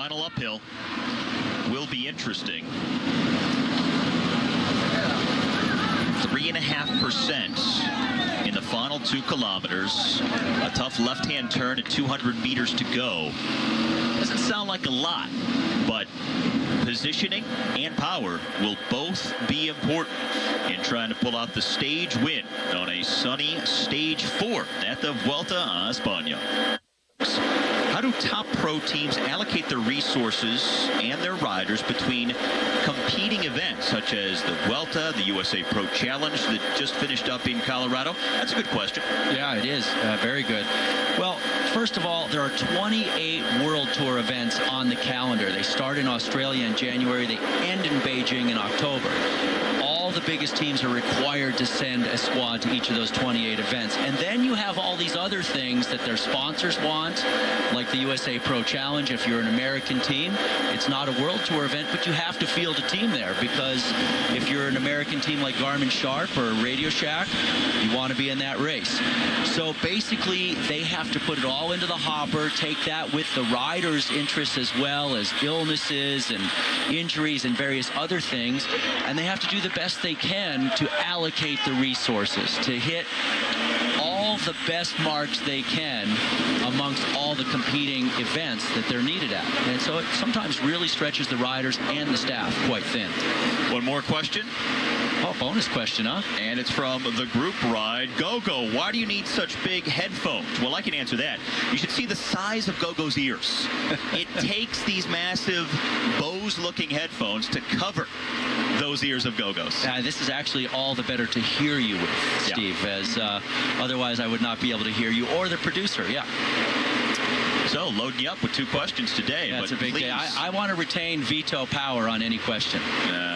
final uphill will be interesting. 3.5% in the final 2 kilometers. A tough left-hand turn at 200 meters to go. Doesn't sound like a lot, but positioning and power will both be important in trying to pull out the stage win on a sunny stage 4 at the Vuelta a España. How do top pro teams allocate their resources and their riders between competing events such as the Vuelta, the USA Pro Challenge that just finished up in Colorado? That's a good question. Yeah, it is. Very good. Well, first of all, there are 28 World Tour events on the calendar. They start in Australia in January. They end in Beijing in October. All the biggest teams are required to send a squad to each of those 28 events. And then you have all these other things that their sponsors want, like the USA Pro Challenge. If you're an American team, it's not a World Tour event, but you have to field a team there, because if you're an American team like Garmin Sharp or Radio Shack, you want to be in that race. So basically, they have to put it all into the hopper, take that with the riders' interests as well as illnesses and injuries and various other things, and they have to do the best they can to allocate the resources, to hit all the best marks they can amongst all the competing events that they're needed at. And so it sometimes really stretches the riders and the staff quite thin. One more question. Oh, bonus question, huh? And it's from the group ride. Gogo, why do you need such big headphones? Well, I can answer that. You should see the size of Gogo's ears. It takes these massive Bose-looking headphones to cover those ears of Gogo's. This is actually all the better to hear you with, Steve, as otherwise I would not be able to hear you or the producer. Yeah. So, loading you up with 2 questions today. That's a big day. I want to retain veto power on any question. No.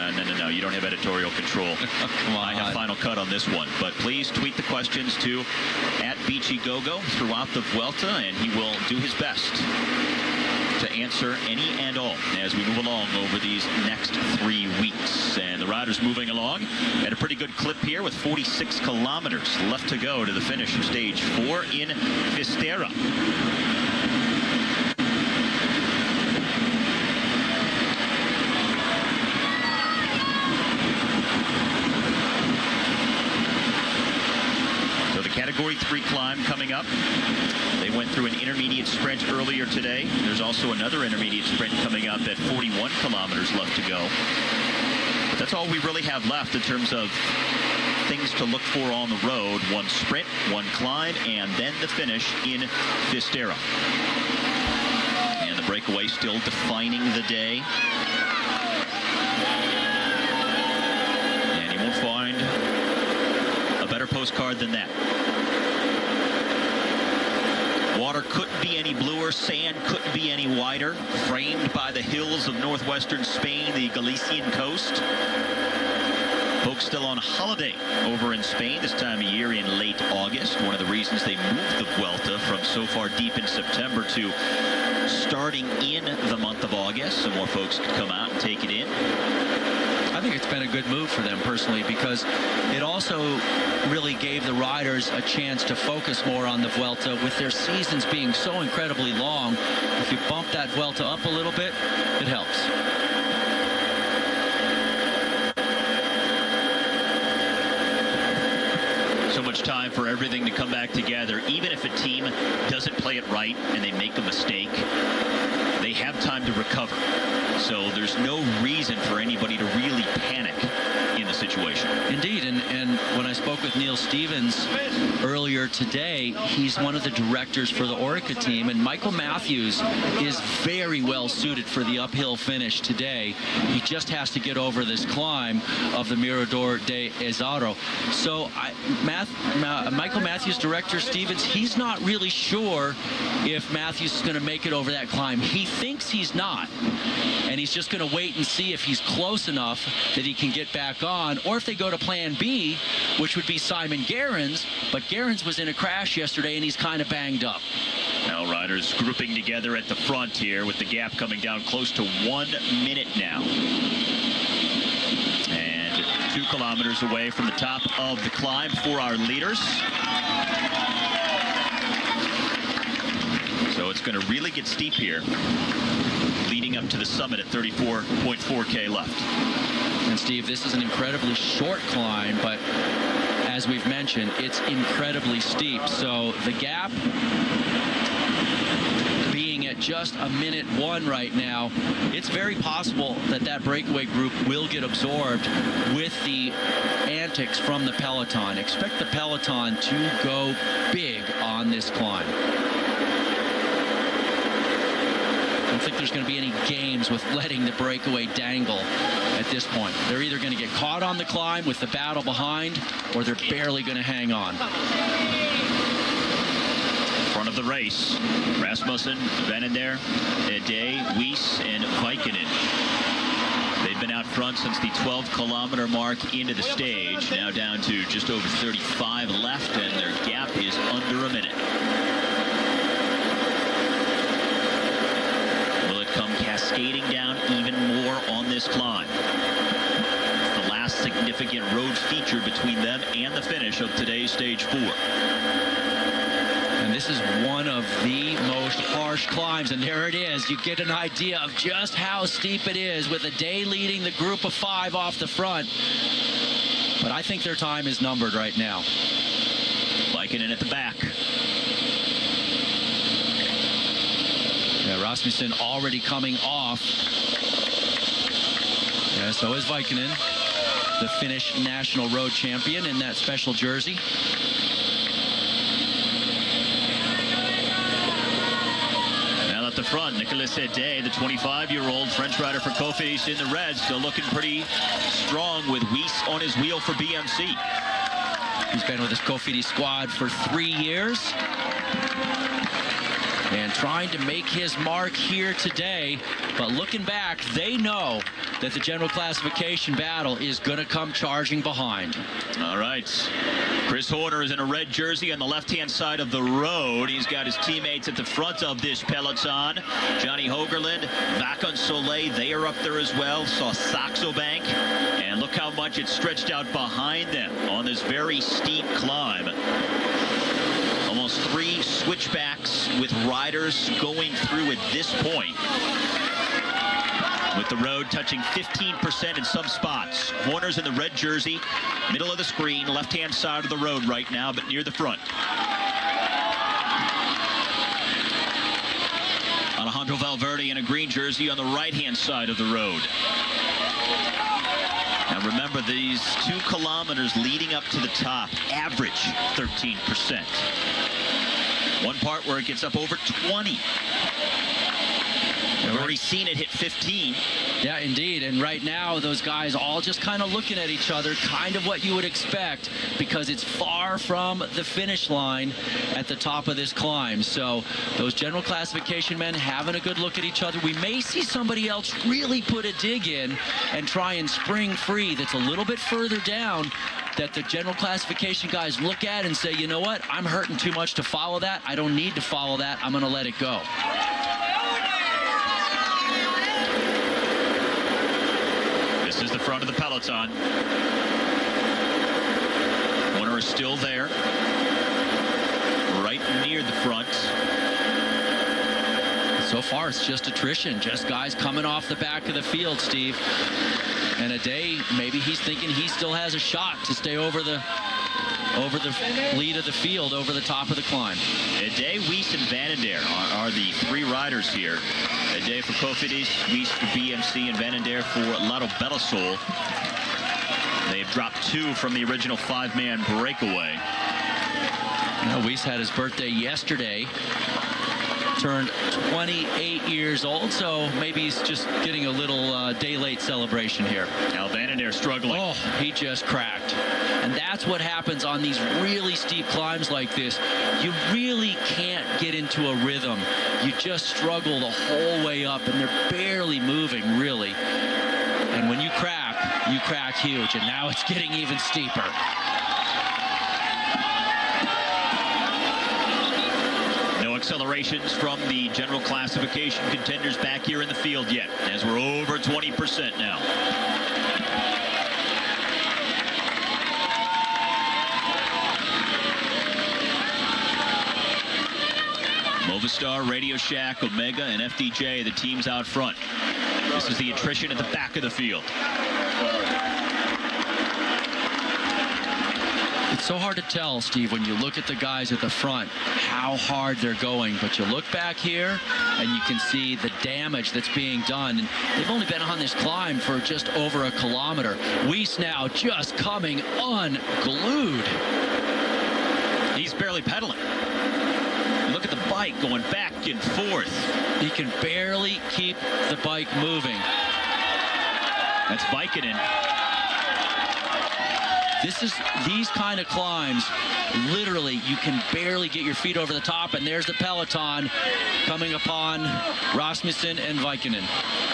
You don't have editorial control. Come on. I have final cut on this one. But please tweet the questions to @BeachyGogo throughout the Vuelta, and he will do his best to answer any and all as we move along over these next 3 weeks. And the riders moving along at a pretty good clip here with 46 kilometers left to go to the finish of stage 4 in Fisterra. Category 3 climb coming up. They went through an intermediate sprint earlier today. There's also another intermediate sprint coming up at 41 kilometers left to go. But that's all we really have left in terms of things to look for on the road. 1 sprint, 1 climb, and then the finish in Fisterra. And the breakaway still defining the day. And you won't find a better postcard than that. Water couldn't be any bluer, sand couldn't be any wider, framed by the hills of northwestern Spain, the Galician coast. Folks still on holiday over in Spain this time of year in late August. One of the reasons they moved the Vuelta from so far deep in September to starting in the month of August, so more folks could come out and take it in. I think it's been a good move for them personally, because it also really gave the riders a chance to focus more on the Vuelta. With their seasons being so incredibly long, if you bump that Vuelta up a little bit, it helps. So much time for everything to come back together. Even if a team doesn't play it right and they make a mistake, they have time to recover. So there's no reason for anybody to really panic in the situation. Indeed, and when I spoke with Neil Stevens earlier today, he's one of the directors for the Orica team, and Michael Matthews is very well suited for the uphill finish today. He just has to get over this climb of the Mirador de Ezaro. So Michael Matthews, director Stevens, he's not really sure if Matthews is going to make it over that climb. He thinks he's not, and he's just going to wait and see if he's close enough that he can get back on, or if they go to plan B, which would be Simon Gerrans, but Gerrans was in a crash yesterday and he's kind of banged up. Now riders grouping together at the front here with the gap coming down close to 1 minute now. And 2 kilometers away from the top of the climb for our leaders. So it's going to really get steep here, leading heading up to the summit at 34.4K left. And Steve, this is an incredibly short climb, but as we've mentioned, it's incredibly steep. So the gap being at just a minute 1 right now, it's very possible that that breakaway group will get absorbed with the antics from the peloton. Expect the peloton to go big on this climb. I don't think there's going to be any games with letting the breakaway dangle at this point. They're either going to get caught on the climb with the battle behind, or they're barely going to hang on. Front of the race, Rasmussen, Vanender, Day, Weiss, and Vikinen. They've been out front since the 12-kilometer mark into the stage. Now down to just over 35 left, and their gap is under a minute. Come cascading down even more on this climb. It's the last significant road feature between them and the finish of today's stage 4. And this is one of the most harsh climbs, and there it is. You get an idea of just how steep it is, with a Day leading the group of 5 off the front. But I think their time is numbered right now. Vikinen at the back. Yeah, Rasmussen already coming off. Yeah, so is Vikinen, the Finnish national road champion in that special jersey. Now at the front, Nicolas Day, the 25-year-old French rider for Cofidis in the red, still looking pretty strong with Weiss on his wheel for BMC. He's been with his Cofidis squad for 3 years. And trying to make his mark here today. But looking back, they know that the general classification battle is going to come charging behind. All right. Chris Horner is in a red jersey on the left-hand side of the road. He's got his teammates at the front of this peloton. Johnny Hogerland, Vakon Soleil, they are up there as well. Saw Saxo Bank. And look how much it's stretched out behind them on this very steep climb. Almost 3 switchbacks with riders going through at this point. With the road touching 15% in some spots. Horner's in the red jersey, middle of the screen, left-hand side of the road right now, but near the front. Alejandro Valverde in a green jersey on the right-hand side of the road. Now remember, these 2 kilometers leading up to the top average 13%. One part where it gets up over 20. We've already seen it hit 15. Yeah, indeed. And right now, those guys all just kind of looking at each other, kind of what you would expect, because it's far from the finish line at the top of this climb. So those general classification men having a good look at each other. We may see somebody else really put a dig in and try and spring free that's a little bit further down, that the general classification guys look at and say, you know what, I'm hurting too much to follow that. I don't need to follow that. I'm going to let it go. This is the front of the peloton. Horner is still there, right near the front. So far, it's just attrition, just guys coming off the back of the field, Steve. And a Day, maybe he's thinking he still has a shot to stay over the lead of the field, over the top of the climb. Day, Weiss, and Vanender are the 3 riders here. Day for Cofidis, Weiss for BMC, and Vanender for Lotto Betasol. They've dropped 2 from the original 5-man breakaway. Weiss had his birthday yesterday. Turned 28 years old, so maybe he's just getting a little day-late celebration here. Now Vanender struggling. Oh, he just cracked. And that's what happens on these really steep climbs like this. You really can't get into a rhythm. You just struggle the whole way up, and they're barely moving, really. And when you crack huge, and now it's getting even steeper. Accelerations from the general classification contenders back here in the field yet, as we're over 20% now. Movistar, Radio Shack, Omega, and FDJ, the teams out front. This is the attrition at the back of the field. It's so hard to tell, Steve, when you look at the guys at the front, how hard they're going. But you look back here, and you can see the damage that's being done. And they've only been on this climb for just over a kilometer. Weiss now just coming unglued. He's barely pedaling. Look at the bike going back and forth. He can barely keep the bike moving. That's Vikinen. These kind of climbs, literally, you can barely get your feet over the top, and there's the peloton coming upon Rasmussen and Vikinen.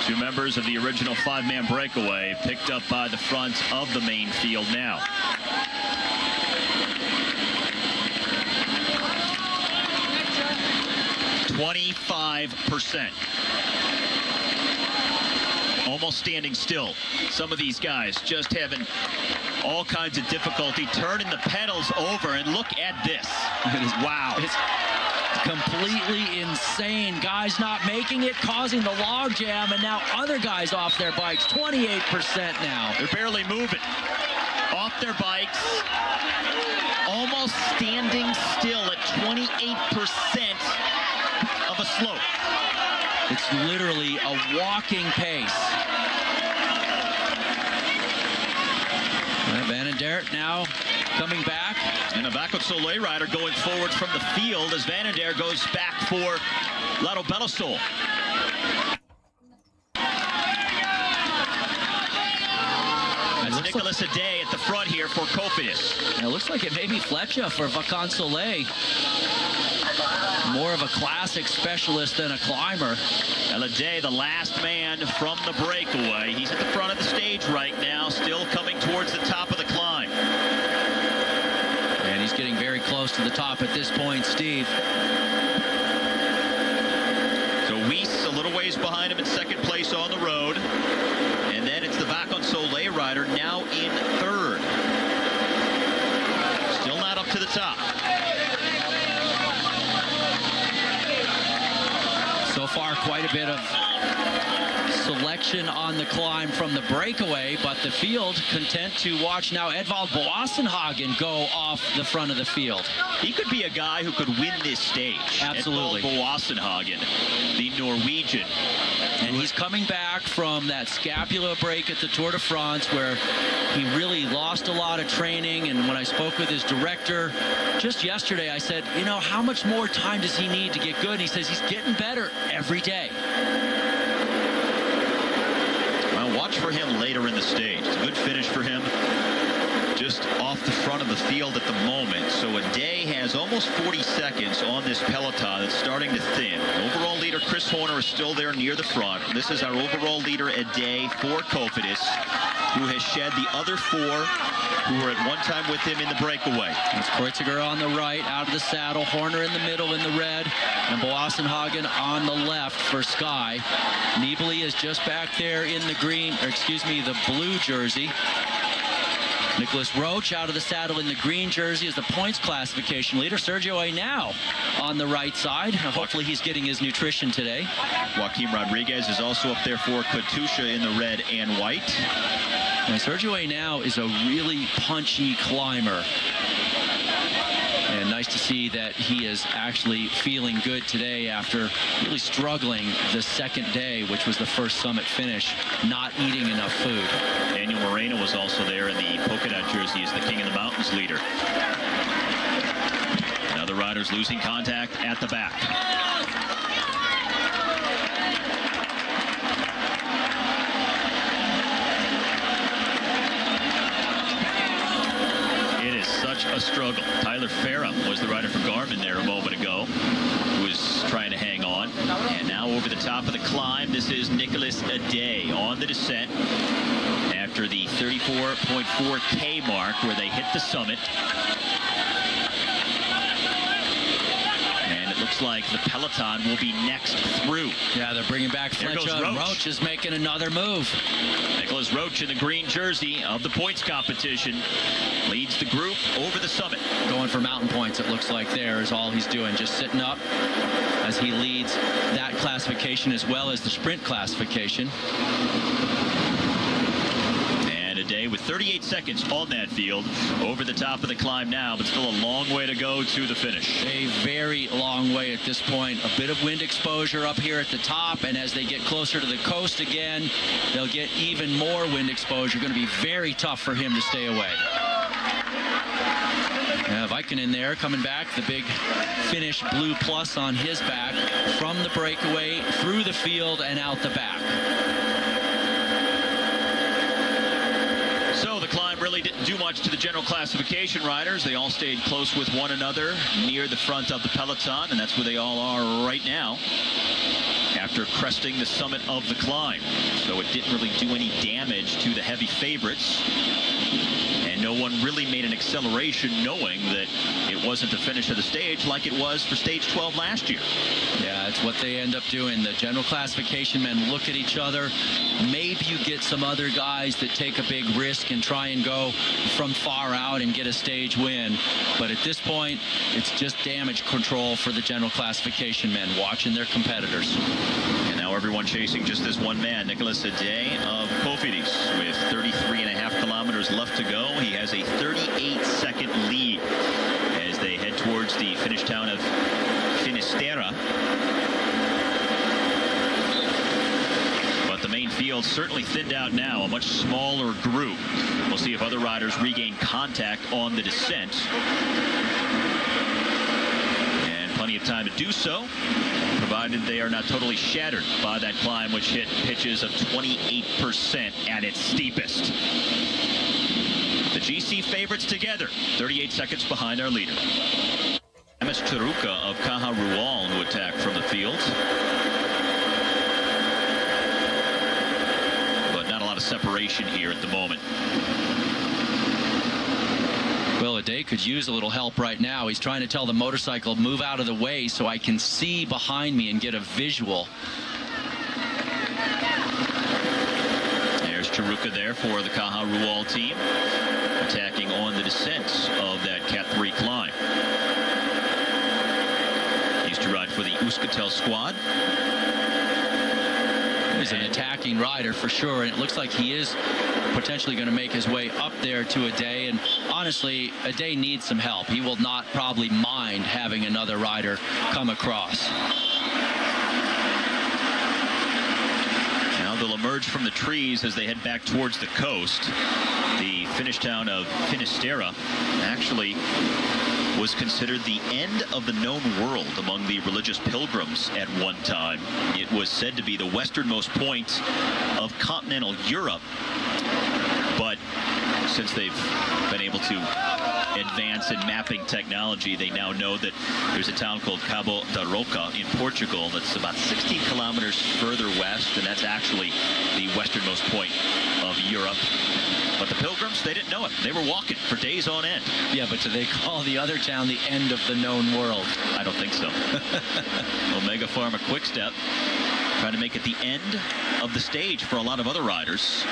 Two members of the original five-man breakaway picked up by the front of the main field now. %. Almost standing still. Some of these guys just having all kinds of difficulty turning the pedals over, and look at this. Wow. It's completely insane. Guys not making it, causing the log jam, and now other guys off their bikes. 28% now. They're barely moving. Off their bikes. Almost standing still at 28% of a slope. It's literally a walking pace. Van Aert now coming back. And a Vaca Soleil rider going forward from the field as Van Aert goes back for Lotto Belisol. That's Nicolas Aday at the front here for Cofidis. And it looks like it may be Fletcher for Vaca Soleil. More of a classic specialist than a climber. Aday, the last man from the breakaway. He's at the front of the stage right now, still coming towards the top of the climb. And he's getting very close to the top at this point, Steve. So Weiss a little ways behind him in second place on the road. And then it's the Vaca Soleil rider now in third. Still not up to the top. So far, quite a bit of selection on the climb from the breakaway, but the field content to watch now Edvald Boassenhagen go off the front of the field. He could be a guy who could win this stage. Absolutely. Edvald Boassenhagen, the Norwegian. And he's coming back from that scapula break at the Tour de France where he really lost a lot of training. And when I spoke with his director just yesterday, I said, you know, how much more time does he need to get good? And he says he's getting better every day. Well, watch for him later in the stage. It's a good finish for him. Just off the front of the field at the moment. So Aday has almost 40 seconds on this peloton. It's starting to thin. Overall leader Chris Horner is still there near the front. This is our overall leader Aday for Cofidis, who has shed the other four who were at one time with him in the breakaway. It's Kreuziger on the right, out of the saddle. Horner in the middle in the red, and Boassenhagen on the left for Sky. Nibali is just back there in the green, or excuse me, the blue jersey. Nicholas Roach out of the saddle in the green jersey is the points classification leader. Sergio Henao on the right side. Hopefully he's getting his nutrition today. Joaquim Rodriguez is also up there for Katusha in the red and white. And Sergio Henao is a really punchy climber. And nice to see that he is actually feeling good today after really struggling the second day, which was the first summit finish, not eating enough food. Daniel Moreno was also there in the polka dot jersey as the King of the Mountains leader. Now the riders losing contact at the back. Such a struggle. Tyler Farah was the rider for Garmin there a moment ago, who was trying to hang on. And now over the top of the climb, this is Nicolas Aday on the descent after the 34.4K mark where they hit the summit. And it looks looks like the peloton will be next through. Yeah, they're bringing back Fletcher. Roach is making another move. Nicholas Roach in the green jersey of the points competition leads the group over the summit. Going for mountain points, it looks like there is all he's doing, just sitting up as he leads that classification as well as the sprint classification. And a day with 38 seconds on that field over the top of the climb now, but still a long way to go to the finish. A very long way at this point. A bit of wind exposure up here at the top, and as they get closer to the coast again, they'll get even more wind exposure. Going to be very tough for him to stay away. Vikinen there coming back, the big Finnish blue plus on his back from the breakaway through the field and out the back. So the climb really didn't do much to the general classification riders. They all stayed close with one another near the front of the peloton, and that's where they all are right now after cresting the summit of the climb. So it didn't really do any damage to the heavy favorites. No one really made an acceleration knowing that it wasn't the finish of the stage like it was for stage 12 last year. Yeah, it's what they end up doing. The general classification men look at each other. Maybe you get some other guys that take a big risk and try and go from far out and get a stage win. But at this point, it's just damage control for the general classification men, watching their competitors. And now everyone chasing just this one man, Nicholas Ade of Cofidis, with 33.5 kilometers left to go. He has a 38-second lead as they head towards the Finnish town of Finisterre. But the main field certainly thinned out now, a much smaller group. We'll see if other riders regain contact on the descent. And plenty of time to do so, provided they are not totally shattered by that climb, which hit pitches of 28% at its steepest. The GC favorites together, 38 seconds behind our leader. Ms. Chiruka of Caja Rural who attacked from the field. But not a lot of separation here at the moment. Well, Ade could use a little help right now. He's trying to tell the motorcycle, move out of the way so I can see behind me and get a visual. There's Chiruka there for the Caja Rural team, attacking on the descent of that Cat 3 climb. Used to ride for the Euskaltel squad. He's an attacking rider for sure, and it looks like he is potentially going to make his way up there to Ade. And honestly, Ade needs some help. He will not probably mind having another rider come across. Now they'll emerge from the trees as they head back towards the coast. The Finnish town of Finisterre actually was considered the end of the known world among the religious pilgrims at one time. It was said to be the westernmost point of continental Europe, but since they've been able to advance in mapping technology, they now know that there's a town called Cabo da Roca in Portugal that's about 16 kilometers further west, and that's actually the westernmost point of Europe. But the pilgrims, they didn't know it. They were walking for days on end. Yeah, but do they call the other town the end of the known world? I don't think so. Omega Pharma Quickstep trying to make it the end of the stage for a lot of other riders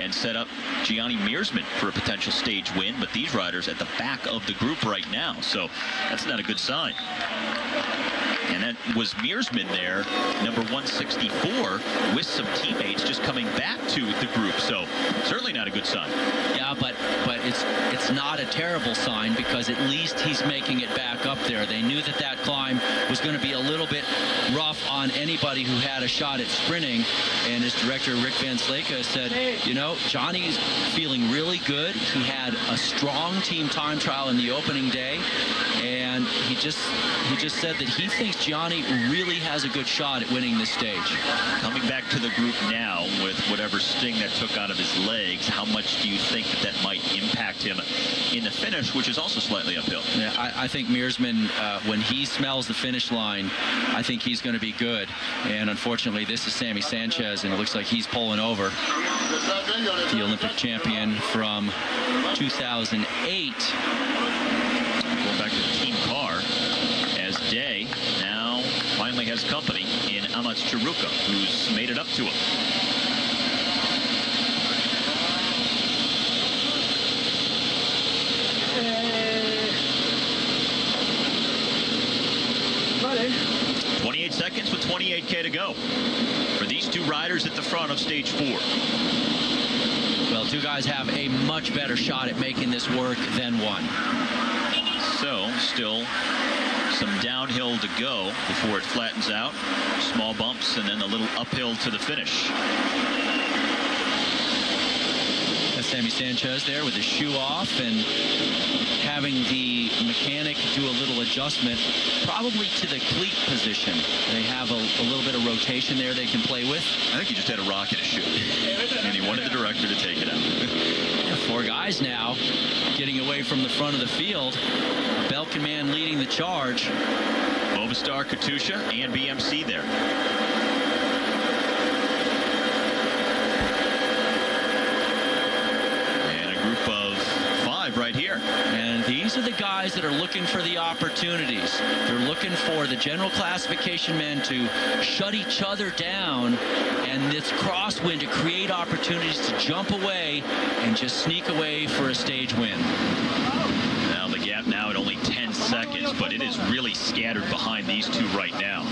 and set up Gianni Meersman for a potential stage win. But these riders at the back of the group right now, so that's not a good sign. And that was Meersman there, number 164, with some teammates just coming back to the group. So certainly not a good sign. Yeah, but it's not a terrible sign because at least he's making it back up there. They knew that that climb was going to be a little bit rough on anybody who had a shot at sprinting. And his director, Rick Van Sleka, said, you know, Johnny's feeling really good. He had a strong team time trial in the opening day. And he just said that he thinks Gianni really has a good shot at winning this stage. Coming back to the group now with whatever sting that took out of his legs, how much do you think that might impact him in the finish, which is also slightly uphill? Yeah, I think Meersman, when he smells the finish line, I think he's going to be good. And unfortunately, this is Sammy Sanchez, and it looks like he's pulling over. The Olympic champion from 2008. Going back to the team car as Day now his company in Amatz Chiruka, who's made it up to him. Vale. 28 seconds with 28K to go for these two riders at the front of stage 4. Well, two guys have a much better shot at making this work than one. So, still some downhill to go before it flattens out. Small bumps and then a little uphill to the finish. That's Sammy Sanchez there with his shoe off and having the mechanic do a little adjustment, probably to the cleat position. They have a little bit of rotation there they can play with. I think he just had a rock in his shoe, and he wanted the director to take it out. 4 guys now getting away from the front of the field. Belkin man leading the charge. Movistar, Katusha, and BMC there. And a group of 5 right here. And these are the guys that are looking for the opportunities. They're looking for the general classification men to shut each other down, and this crosswind to create opportunities to jump away and just sneak away for a stage win. Now the gap now at only 10 seconds, but it is really scattered behind these two right now.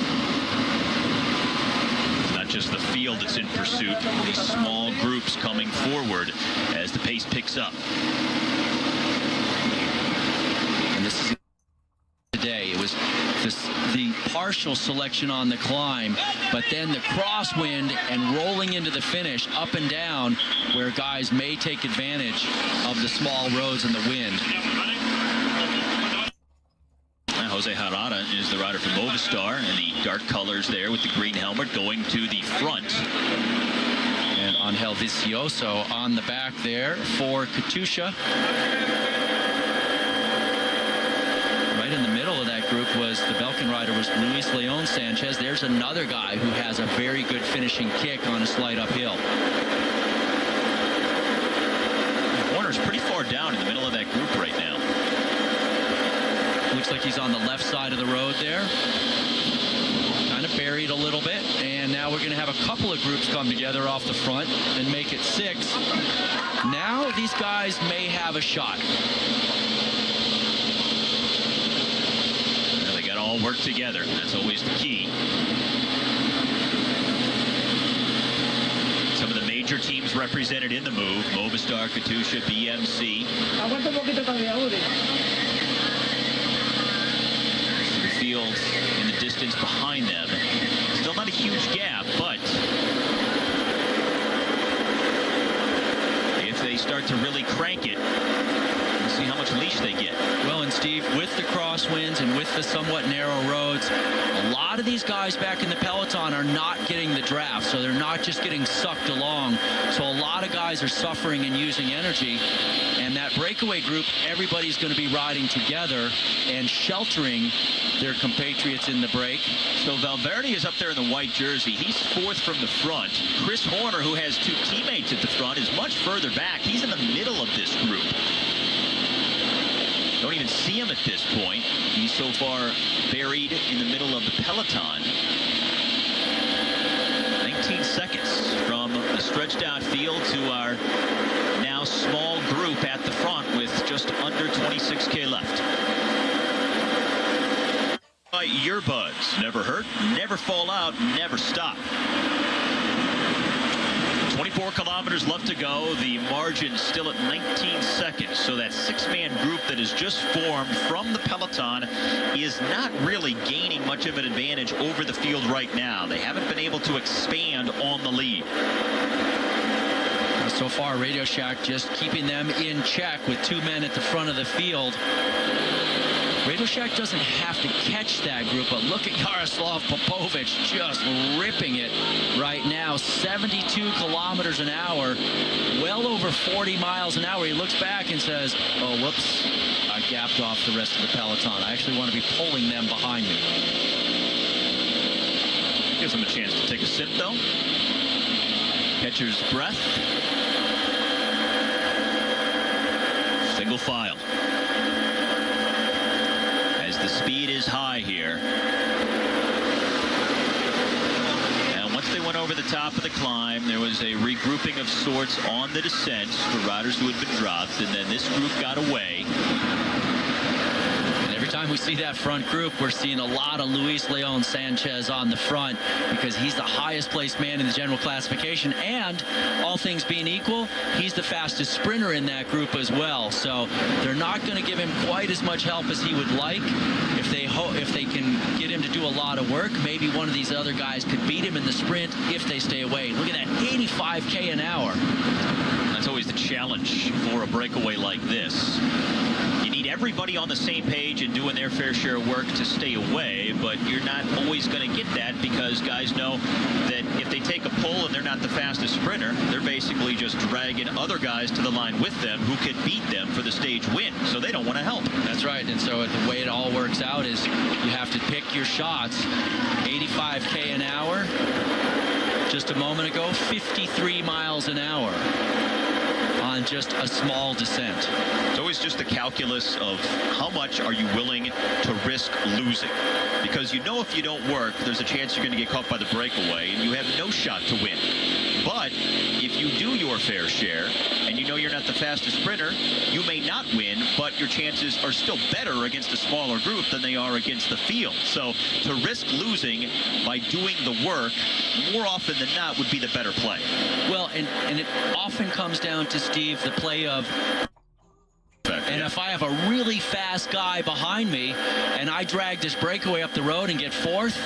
It's not just the field that's in pursuit, these small groups coming forward as the pace picks up. And this is today. It was the partial selection on the climb, but then the crosswind and rolling into the finish up and down, where guys may take advantage of the small roads and the wind. Jose Harada is the rider from Movistar in the dark colors there with the green helmet going to the front. And Angel Vicioso on the back there for Katusha. Right in the middle of that group was the Belkin rider, was Luis Leon Sanchez. There's another guy who has a very good finishing kick on a slight uphill. Warner's pretty far down in the middle of that group right now. Looks like he's on the left side of the road there. Kind of buried a little bit. And now we're going to have a couple of groups come together off the front and make it 6. Now these guys may have a shot. Well, they got to all work together. That's always the key. Some of the major teams represented in the move: Movistar, Katusha, BMC. Aguanta un poquito todavía, Uri. Field in the distance behind them. Still not a huge gap, but if they start to really crank it, we'll see how much leash they get. Well, and Steve, with the crosswinds and with the somewhat narrow roads, a lot of these guys back in the peloton are not getting the draft, so they're not just getting sucked along. So a lot of guys are suffering and using energy. And that breakaway group, everybody's going to be riding together and sheltering their compatriots in the break. So Valverde is up there in the white jersey. He's 4th from the front. Chris Horner, who has 2 teammates at the front, is much further back. He's in the middle of this group. Don't even see him at this point. He's so far buried in the middle of the peloton. 19 seconds from the stretched out field to our now small group at the front with just under 26K left. Earbuds, never hurt, never fall out, never stop. 24 kilometers left to go. The margin still at 19 seconds. So that 6-man group that has just formed from the peloton is not really gaining much of an advantage over the field right now. They haven't been able to expand on the lead. So far, Radio Shack just keeping them in check with 2 men at the front of the field. Radio Shack doesn't have to catch that group, but look at Jaroslav Popovic just ripping it right now. 72 kilometers an hour, well over 40 miles an hour. He looks back and says, oh, whoops, I gapped off the rest of the peloton. I actually want to be pulling them behind me. Gives him a chance to take a sip, though. Catcher's breath. Single file. As the speed is high here. they went over the top of the climb. There was a regrouping of sorts on the descent for riders who had been dropped, and then this group got away. And every time we see that front group, we're seeing a lot of Luis Leon Sanchez on the front because he's the highest placed man in the general classification, and all things being equal, he's the fastest sprinter in that group as well. So they're not going to give him quite as much help as he would like. If they can get him to do a lot of work, maybe one of these other guys could beat him in the sprint if they stay away. Look at that, 85K an hour. That's always the challenge for a breakaway like this. You need everybody on the same page and doing their fair share of work to stay away, but you're not always going to get that because guys know that if they take a pull and they're not the fastest sprinter, they're basically just dragging other guys to the line with them who could beat them for the stage win, so they don't want to help. That's right, and so the way it all works out is you have to pick your shots. 85K an hour. Just a moment ago, 53 miles an hour on just a small descent. It's always just the calculus of how much are you willing to risk losing, because you know if you don't work, there's a chance you're going to get caught by the breakaway and you have no shot to win. But if you do your fair share and you know you're not the fastest sprinter, you may not win, but your chances are still better against a smaller group than they are against the field. So to risk losing by doing the work more often than not would be the better play. Well, and it often comes down to, Steve, the play of, and if I have a really fast guy behind me and I drag this breakaway up the road and get fourth,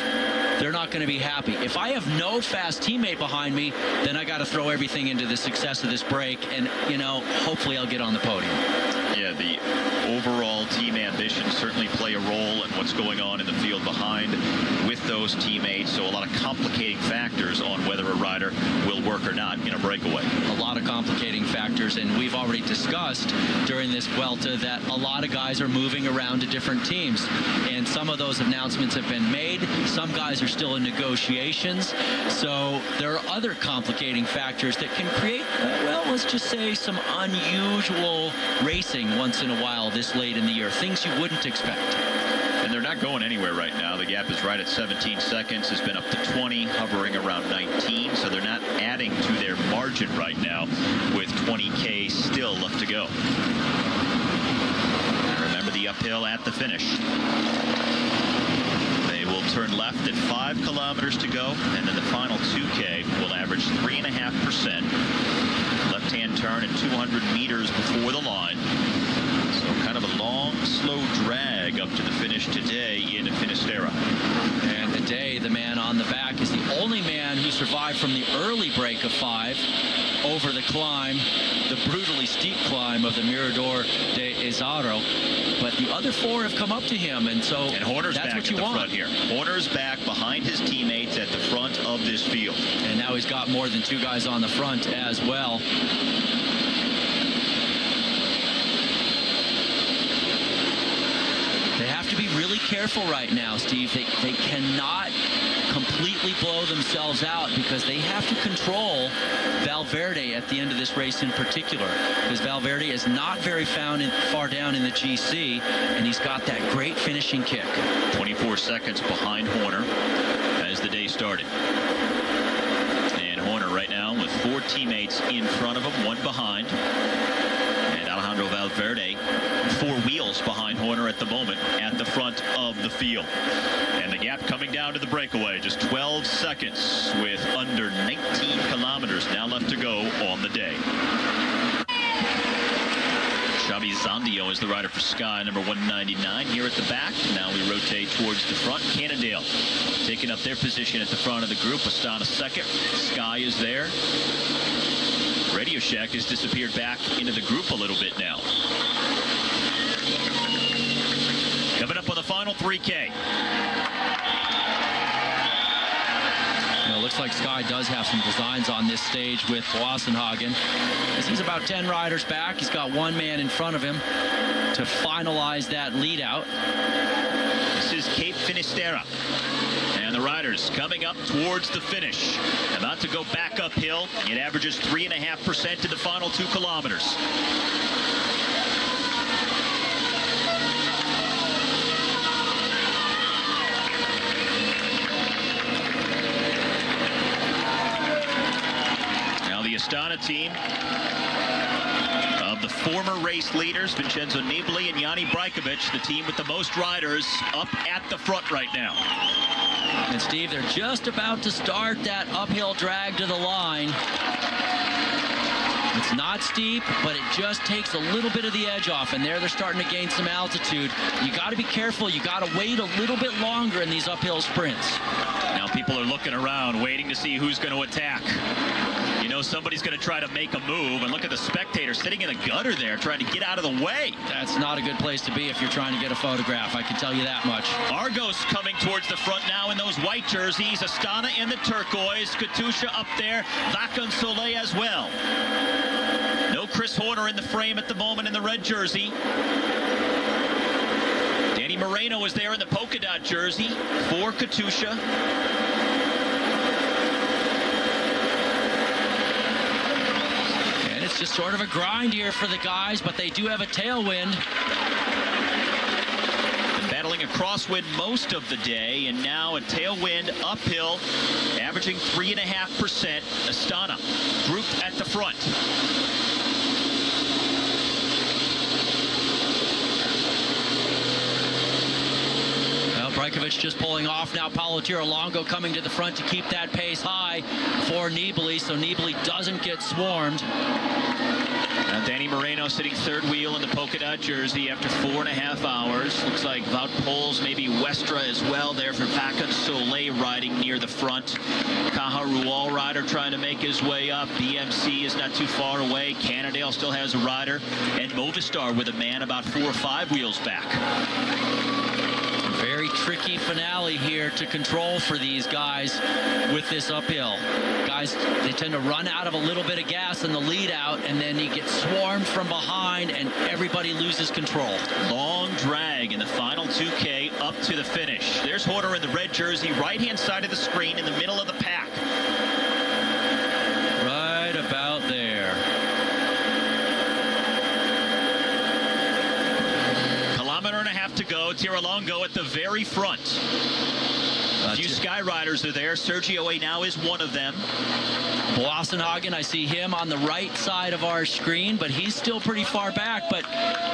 they're not going to be happy. If I have no fast teammate behind me, then I got to throw everything into the success of this break, and, you know, hopefully I'll get on the podium. Yeah, the overall team ambitions certainly play a role in what's going on in the field behind with those teammates. So a lot of complicating factors on whether a rider will work or not in a breakaway. A lot of complicating factors, and we've already discussed during this Vuelta that a lot of guys are moving around to different teams, and some of those announcements have been made. Some guys are still in negotiations, so there are other complicating factors that can create, well, let's just say some unusual racing once in a while this late in the year, things you wouldn't expect. And they're not going anywhere right now. The gap is right at 17 seconds. It's been up to 20, hovering around 19. So they're not adding to their margin right now with 20K still left to go. And remember the uphill at the finish. They will turn left at 5 kilometers to go. And then the final 2K will average 3.5%. Left-hand turn at 200 meters before the line. So kind of a long, slow drag up to the finish today in Finisterre. And today, the man on the back is the only man who survived from the early break of 5 over the climb, the brutally steep climb of the Mirador de Izaro. But the other 4 have come up to him, and so Horner's that's back what you at the want. front here. Horner's back behind his teammates at the front of this field. And now he's got more than 2 guys on the front as well. They have to be really careful right now, Steve. They cannot completely blow themselves out because they have to control Valverde at the end of this race in particular, because Valverde is not very far down in the GC, and he's got that great finishing kick. 24 seconds behind Horner as the day started. And Horner right now with 4 teammates in front of him, 1 behind. And Alejandro Valverde 4 wheels behind Horner at the moment at the front of the field. And the gap coming down to the breakaway, just 12 seconds with under 19 kilometers now left to go on the day. Xabi Zandio is the rider for Sky, number 199 here at the back. Now we rotate towards the front. Cannondale taking up their position at the front of the group. Astana second. Sky is there. Radio Shack has disappeared back into the group a little bit now. Coming up on the final 3K. It looks like Sky does have some designs on this stage with Wassenhagen, as he's about 10 riders back. He's got 1 man in front of him to finalize that lead out. This is Cape Finisterre. And the riders coming up towards the finish. About to go back uphill. It averages 3.5% in the final 2 kilometers. Astana team of the former race leaders, Vincenzo Nibali and Yanni Brajkovic, the team with the most riders up at the front right now. And Steve, they're just about to start that uphill drag to the line. It's not steep, but it just takes a little bit of the edge off, and there they're starting to gain some altitude. You got to be careful. You got to wait a little bit longer in these uphill sprints. Now people are looking around, waiting to see who's going to attack. You know somebody's going to try to make a move, and look at the spectator sitting in the gutter there trying to get out of the way. That's not a good place to be if you're trying to get a photograph, I can tell you that much. Argos coming towards the front now in those white jerseys. Astana in the turquoise. Katusha up there. Vacan Soleil as well. No Chris Horner in the frame at the moment in the red jersey. Danny Moreno is there in the polka dot jersey for Katusha. It's just sort of a grind here for the guys, but they do have a tailwind. Been battling a crosswind most of the day, and now a tailwind uphill, averaging 3.5%. Astana grouped at the front. Brajkovic just pulling off now. Paulo Tirolongo coming to the front to keep that pace high for Nibali, so Nibali doesn't get swarmed. Now Danny Moreno sitting third wheel in the polka dot jersey after 4.5 hours. Looks like Wout Poels, maybe Westra as well there for Vacan Soleil riding near the front. Caja Rural rider trying to make his way up. BMC is not too far away. Cannondale still has a rider. And Movistar with a man about 4 or 5 wheels back. Very tricky finale here to control for these guys with this uphill. Guys, they tend to run out of a little bit of gas in the lead out, and then you get swarmed from behind, and everybody loses control. Long drag in the final 2K up to the finish. There's Horner in the red jersey, right-hand side of the screen in the middle of the pack. Right about there. Kilometer and a half to go. Tirolongo at the very front. A few Sky Riders are there. Sergio Henao is one of them. Boassenhagen, I see him on the right side of our screen, but he's still pretty far back, but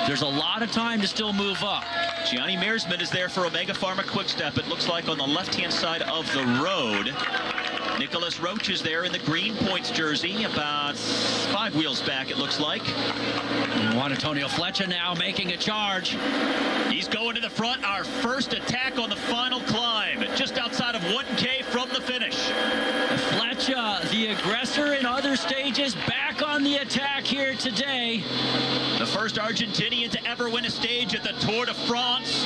there's a lot of time to still move up. Gianni Meersman is there for Omega Pharma Quickstep, it looks like on the left-hand side of the road. Nicholas Roach is there in the green points jersey, about 5 wheels back, it looks like. Juan Antonio Flecha now making a charge. He's going to the front. Our first attack on the final climb, just outside of 1K from the finish. Flecha, the aggressor in other stages, back on the attack here today. The first Argentinian to ever win a stage at the Tour de France.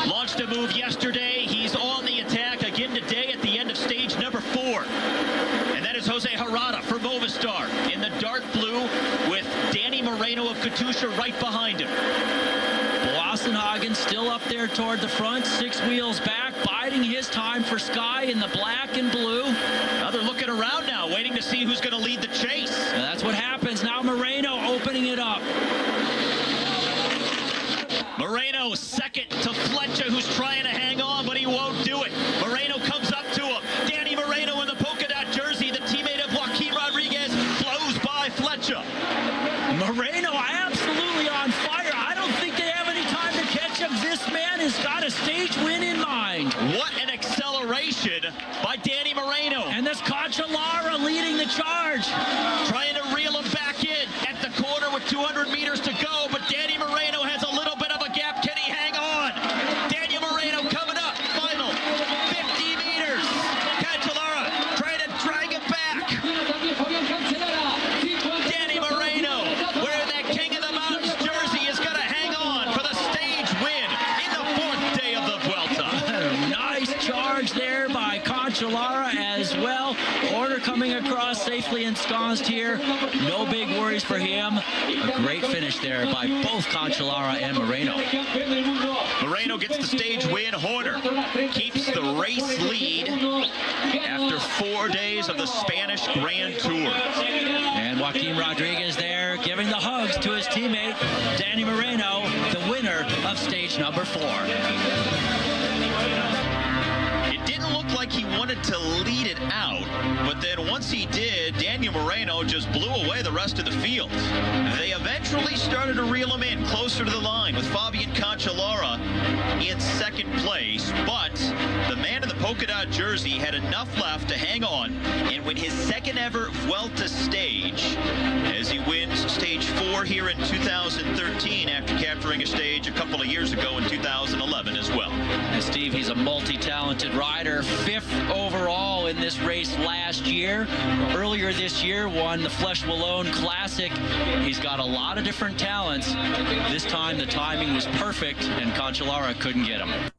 Launched a move yesterday. He's on the attack again today at the end of stage number 4. And that is Jose Herrada for Movistar in the dark blue with Danny Moreno of Katusha right behind him. Boassenhagen still up there toward the front, 6 wheels back, biding his time for Sky in the black and blue. Now they're looking around now, waiting to see who's going to lead the chase. And that's what happens. Now Moreno opening it up. Moreno second to Flecha, who's trying to hang on, but he won't do it. Moreno comes up to him. Danny Moreno in the polka dot jersey, the teammate of Joaquin Rodriguez, blows by Flecha. Moreno absolutely on fire. I don't think they have any time to catch him. This man has got a stage win in mind. What an acceleration by Danny Moreno. And this Cancellara leading the charge. Trying to reel him back in at the corner with 200 meters to go, but Danny Moreno has a little bit of a gap. Can he hang on? Daniel Moreno coming up. Final 50 meters. Cancellara trying to drag it back. Danny Moreno, wearing that King of the Mountains jersey, is going to hang on for the stage win in the 4th day of the Vuelta. Nice charge there by Cancellara as well. Order coming across safely ensconced here. No big worries for him. A great finish there by both Cancellara and Moreno. Moreno gets the stage win. Horner keeps the race lead after 4 days of the Spanish Grand Tour. And Joaquin Rodriguez there giving the hugs to his teammate, Danny Moreno, the winner of stage number 4. It didn't look like like he wanted to lead it out, but then once he did, Daniel Moreno just blew away the rest of the field. They eventually started to reel him in closer to the line with Fabian Cancellara in second place, but the man in the polka dot jersey had enough left to hang on and win his second ever Vuelta stage as he wins stage 4 here in 2013 after capturing a stage a couple of years ago in 2011 as well. And Steve, he's a multi-talented rider, 5th overall in this race last year. Earlier this year won the Flesh Wallone Classic. He's got a lot of different talents. This time the timing was perfect and Cancellara couldn't get him.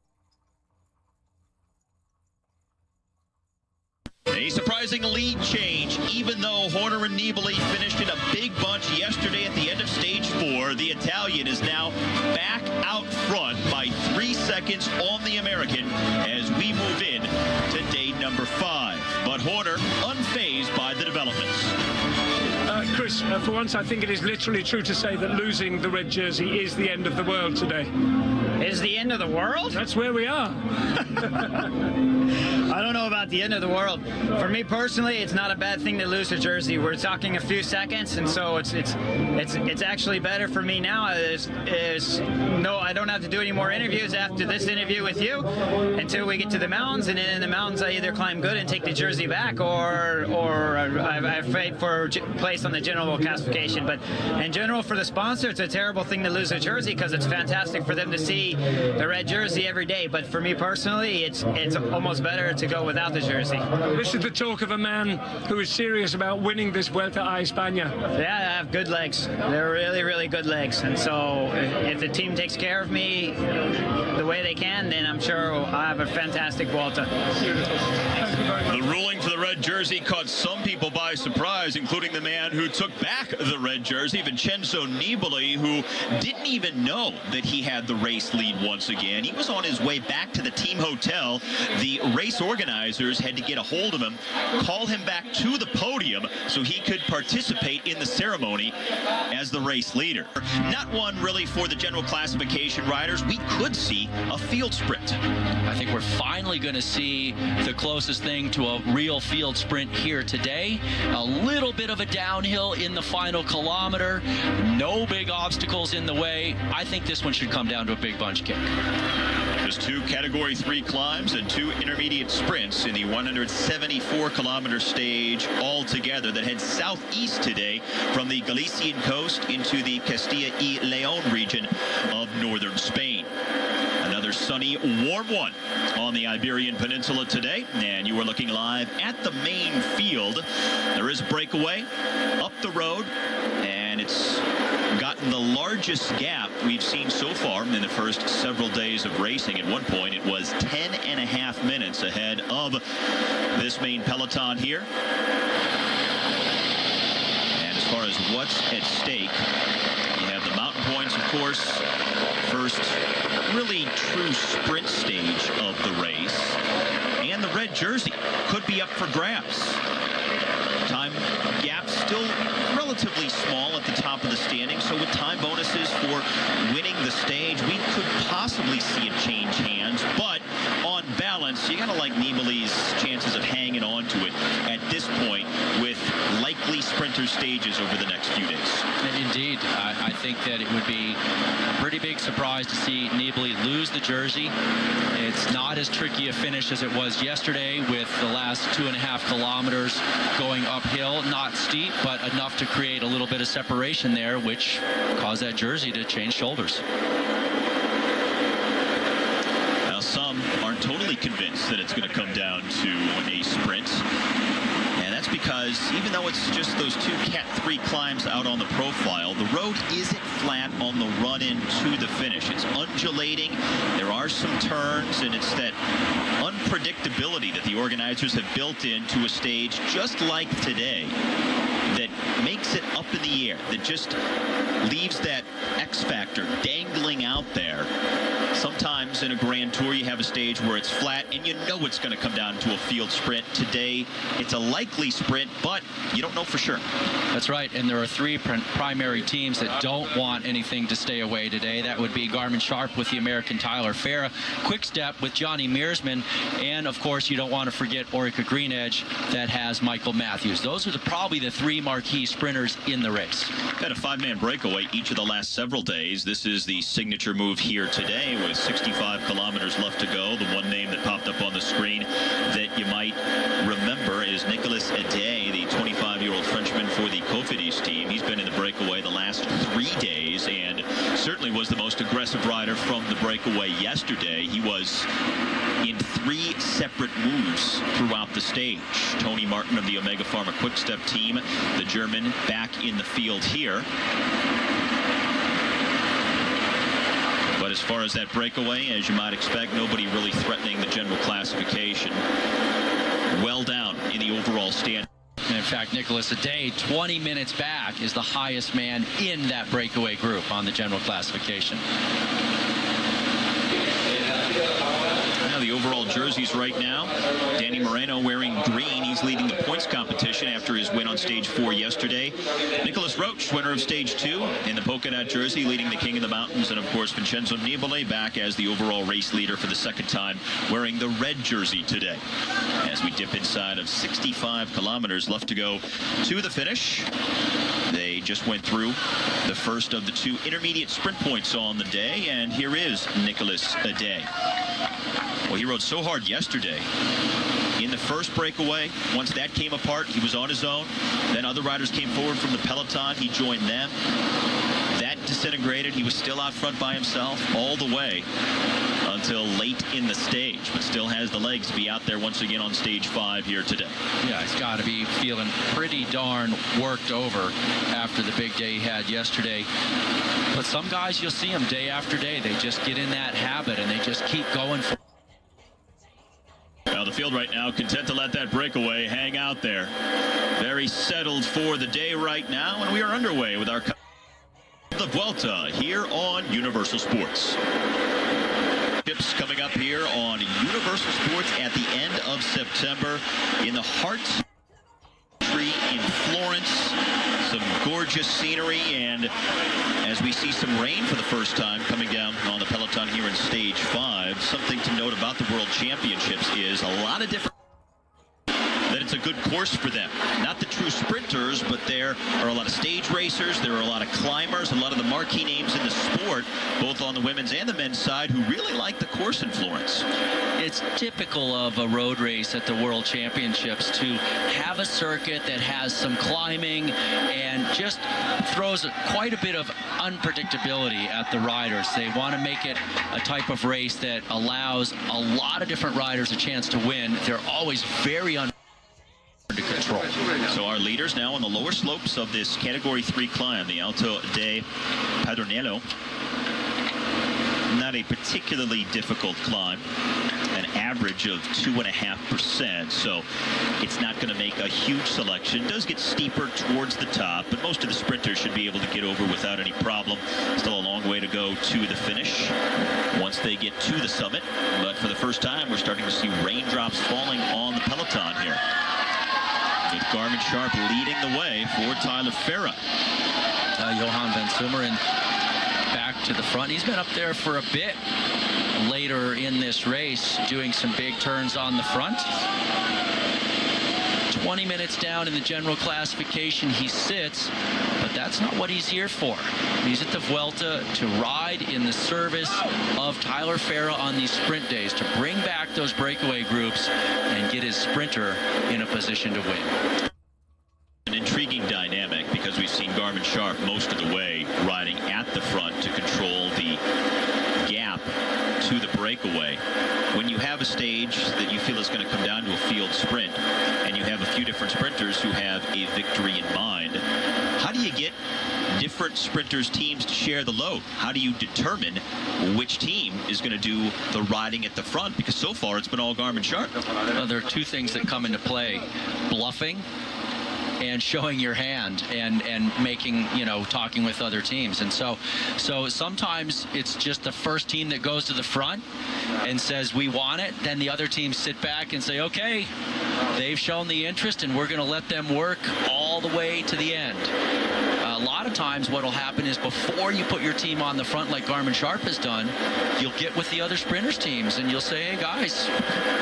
A surprising lead change, even though Horner and Nibali finished in a big bunch yesterday at the end of stage 4. The Italian is now back out front by 3 seconds on the American as we move in to day number 5. But Horner unfazed by the developments. Chris, for once I think it is literally true to say that losing the red jersey is the end of the world today. Is the end of the world? That's where we are. I don't know about the end of the world. For me personally, it's not a bad thing to lose a jersey. We're talking a few seconds, and so it's actually better for me now. No, I don't have to do any more interviews after this interview with you until we get to the mountains, and then in the mountains I either climb good and take the jersey back, or I fight for a place on the general classification. But in general, for the sponsor, it's a terrible thing to lose a jersey because it's fantastic for them to see the red jersey every day. But for me personally, it's almost better to go without the jersey. This is the talk of a man who is serious about winning this Vuelta a España. Yeah, I have good legs. They're really, really good legs. And so if the team takes care of me the way they can, then I'm sure I'll have a fantastic Vuelta. The ruling for the red jersey caught some people by surprise, including the man who took back the red jersey, Vincenzo Nibali, who didn't even know that he had the race lead once again. He was on his way back to the team hotel. The race organizers had to get a hold of him, call him back to the podium so he could participate in the ceremony as the race leader. Not one really for the general classification riders. We could see a field sprint. I think we're finally going to see the closest thing to a real field sprint here today. A little bit of a downhill in the final kilometer. No big obstacles in the way. I think this one should come down to a big bunch kick. Just 2 Category 3 climbs and 2 intermediate sprints in the 174-kilometer stage altogether that heads southeast today from the Galician coast into the Castilla y León region of northern Spain. Another sunny, warm one on the Iberian Peninsula today, and you are looking live at the main field. There is a breakaway up the road, and it's gotten the largest gap we've seen so far in the first several days of racing. At one point, it was 10.5 minutes ahead of this main peloton here. And as far as what's at stake, you have the mountain points, of course. First really true sprint stage of the race. And the red jersey could be up for grabs. Time gap still relatively small at the top of the standing, so with time bonuses for winning the stage, we could possibly see it change hands. But on balance, you gotta like Nibali's chances of hanging on to it at this point with likely sprinter stages over the next few days. Indeed, I think that it would be a pretty big surprise to see Nibali lose the jersey. It's not as tricky a finish as it was yesterday with the last 2.5 kilometers going uphill. Not steep, but enough to create a little bit of separation there, which caused that jersey to change shoulders. Now, some aren't totally convinced that it's going to come down to a sprint. And that's because even though it's just those 2 Cat 3 climbs out on the profile, the road isn't flat on the run-in to the finish. It's undulating. There are some turns, and it's that unpredictability that the organizers have built into a stage just like today that makes it up in the air, that just leaves that X factor dangling out there Sometimes in a Grand Tour you have a stage where it's flat and you know it's going to come down to a field sprint. Today it's a likely sprint, but you don't know for sure. That's right, and there are three primary teams that don't want anything to stay away today. That would be Garmin Sharp with the American Tyler Farah, Quick Step with Johnny Mearsman, and of course you don't want to forget Orica Green Edge that has Michael Matthews. Those are probably the three marquee sprinters in the race. Had a 5-man breakaway each of the last several days. This is the signature move here today with 65 kilometers left to go. The one name that popped up on the screen that you might remember is Nicolas Adet, the 25-year-old Frenchman for the Cofidis team. He's been in the breakaway the last 3 days and certainly was the most aggressive rider from the breakaway yesterday. He was in 3 separate moves throughout the stage. Tony Martin of the Omega Pharma Quick Step team, the German, back in the field here. But as far as that breakaway, as you might expect, nobody really threatening the general classification. Well down in the overall stand. And in fact, Nicolas Adet, 20 minutes back, is the highest man in that breakaway group on the general classification. Now the overall jerseys right now, Danny Moreno wearing green. He's leading the points competition after his win on stage 4 yesterday. Nicholas Roach, winner of stage 2 in the polka dot jersey, leading the King of the Mountains. And of course, Vincenzo Nibali back as the overall race leader for the 2nd time, wearing the red jersey today. As we dip inside of 65 kilometers left to go to the finish. They just went through the first of the 2 intermediate sprint points on the day, and here is Nicolas Adet. Well, he rode so hard yesterday. In the first breakaway, once that came apart, he was on his own. Then other riders came forward from the peloton. He joined them. That disintegrated. He was still out front by himself all the way until late in the stage, but still has the legs to be out there once again on stage 5 here today. Yeah, he's got to be feeling pretty darn worked over after the big day he had yesterday. But some guys, you'll see them day after day. They just get in that habit and they just keep going for. Now the field right now content to let that breakaway hang out there. Very settled for the day right now, and we are underway with our the Vuelta here on Universal Sports. Tips coming up here on Universal Sports at the end of September in the heart in Florence. Some gorgeous scenery, and as we see some rain for the first time coming down on the peloton here in stage 5, something to note about the World Championships is a lot of different that it's a good course for them. Not the true sprinters, but there are a lot of stage racers, there are a lot of climbers, a lot of the marquee names in the sport, both on the women's and the men's side, who really like the course in Florence. It's typical of a road race at the World Championships to have a circuit that has some climbing and just throws quite a bit of unpredictability at the riders. They want to make it a type of race that allows a lot of different riders a chance to win. They're always very under control. So our leaders now on the lower slopes of this Category 3 climb, the Alto de Padronello. Not a particularly difficult climb, an average of 2.5%, so it's not going to make a huge selection. It does get steeper towards the top, but most of the sprinters should be able to get over without any problem. Still a long way to go to the finish once they get to the summit, but for the first time we're starting to see raindrops falling on the peloton here, with Garmin Sharp leading the way for Tyler Farah. Johan van Sumeren back to the front. He's been up there for a bit later in this race, doing some big turns on the front. 20 minutes down in the general classification, he sits, but that's not what he's here for. He's at the Vuelta to ride in the service of Tyler Farah on these sprint days, to bring back those breakaway groups and get his sprinter in a position to win. An intriguing dynamic, because we've seen Garmin Sharp most of the way riding at the front to control the gap to the breakaway. When you have a stage that you feel is going to come down to a field sprint, and you have a few different sprinters who have a victory in mind, how do you get different sprinters' teams to share the load? How do you determine which team is going to do the riding at the front? Because so far it's been all Garmin Sharp. Well, there are two things that come into play: bluffing and showing your hand and making, talking with other teams. And so sometimes it's just the first team that goes to the front and says, we want it. Then the other teams sit back and say, okay, they've shown the interest and we're going to let them work all the way to the end. A lot of times what will happen is before you put your team on the front like Garmin Sharp has done, you'll get with the other sprinters teams and you'll say, hey guys,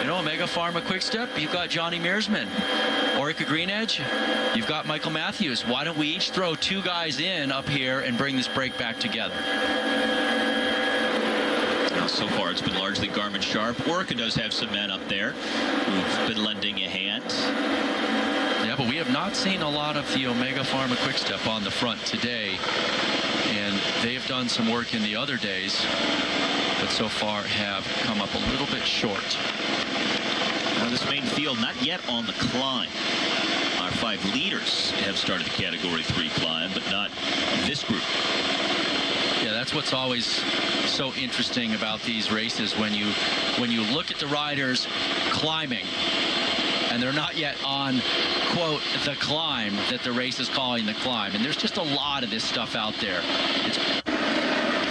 Omega Pharma Quick Step, you've got Johnny Mearsman. Orica Green Edge, you've got Michael Matthews. Why don't we each throw 2 guys in up here and bring this break back together? So far, it's been largely Garmin Sharp. Orica does have some men up there who've been lending a hand. Yeah, but we have not seen a lot of the Omega Pharma Quick Step on the front today. And they've done some work in the other days, but so far have come up a little bit short. Now, this main field not yet on the climb. Our 5 leaders have started the Category 3 climb, but not this group. Yeah, that's what's always so interesting about these races when you look at the riders climbing and they're not yet on, quote, the climb that the race is calling the climb. And there's just a lot of this stuff out there.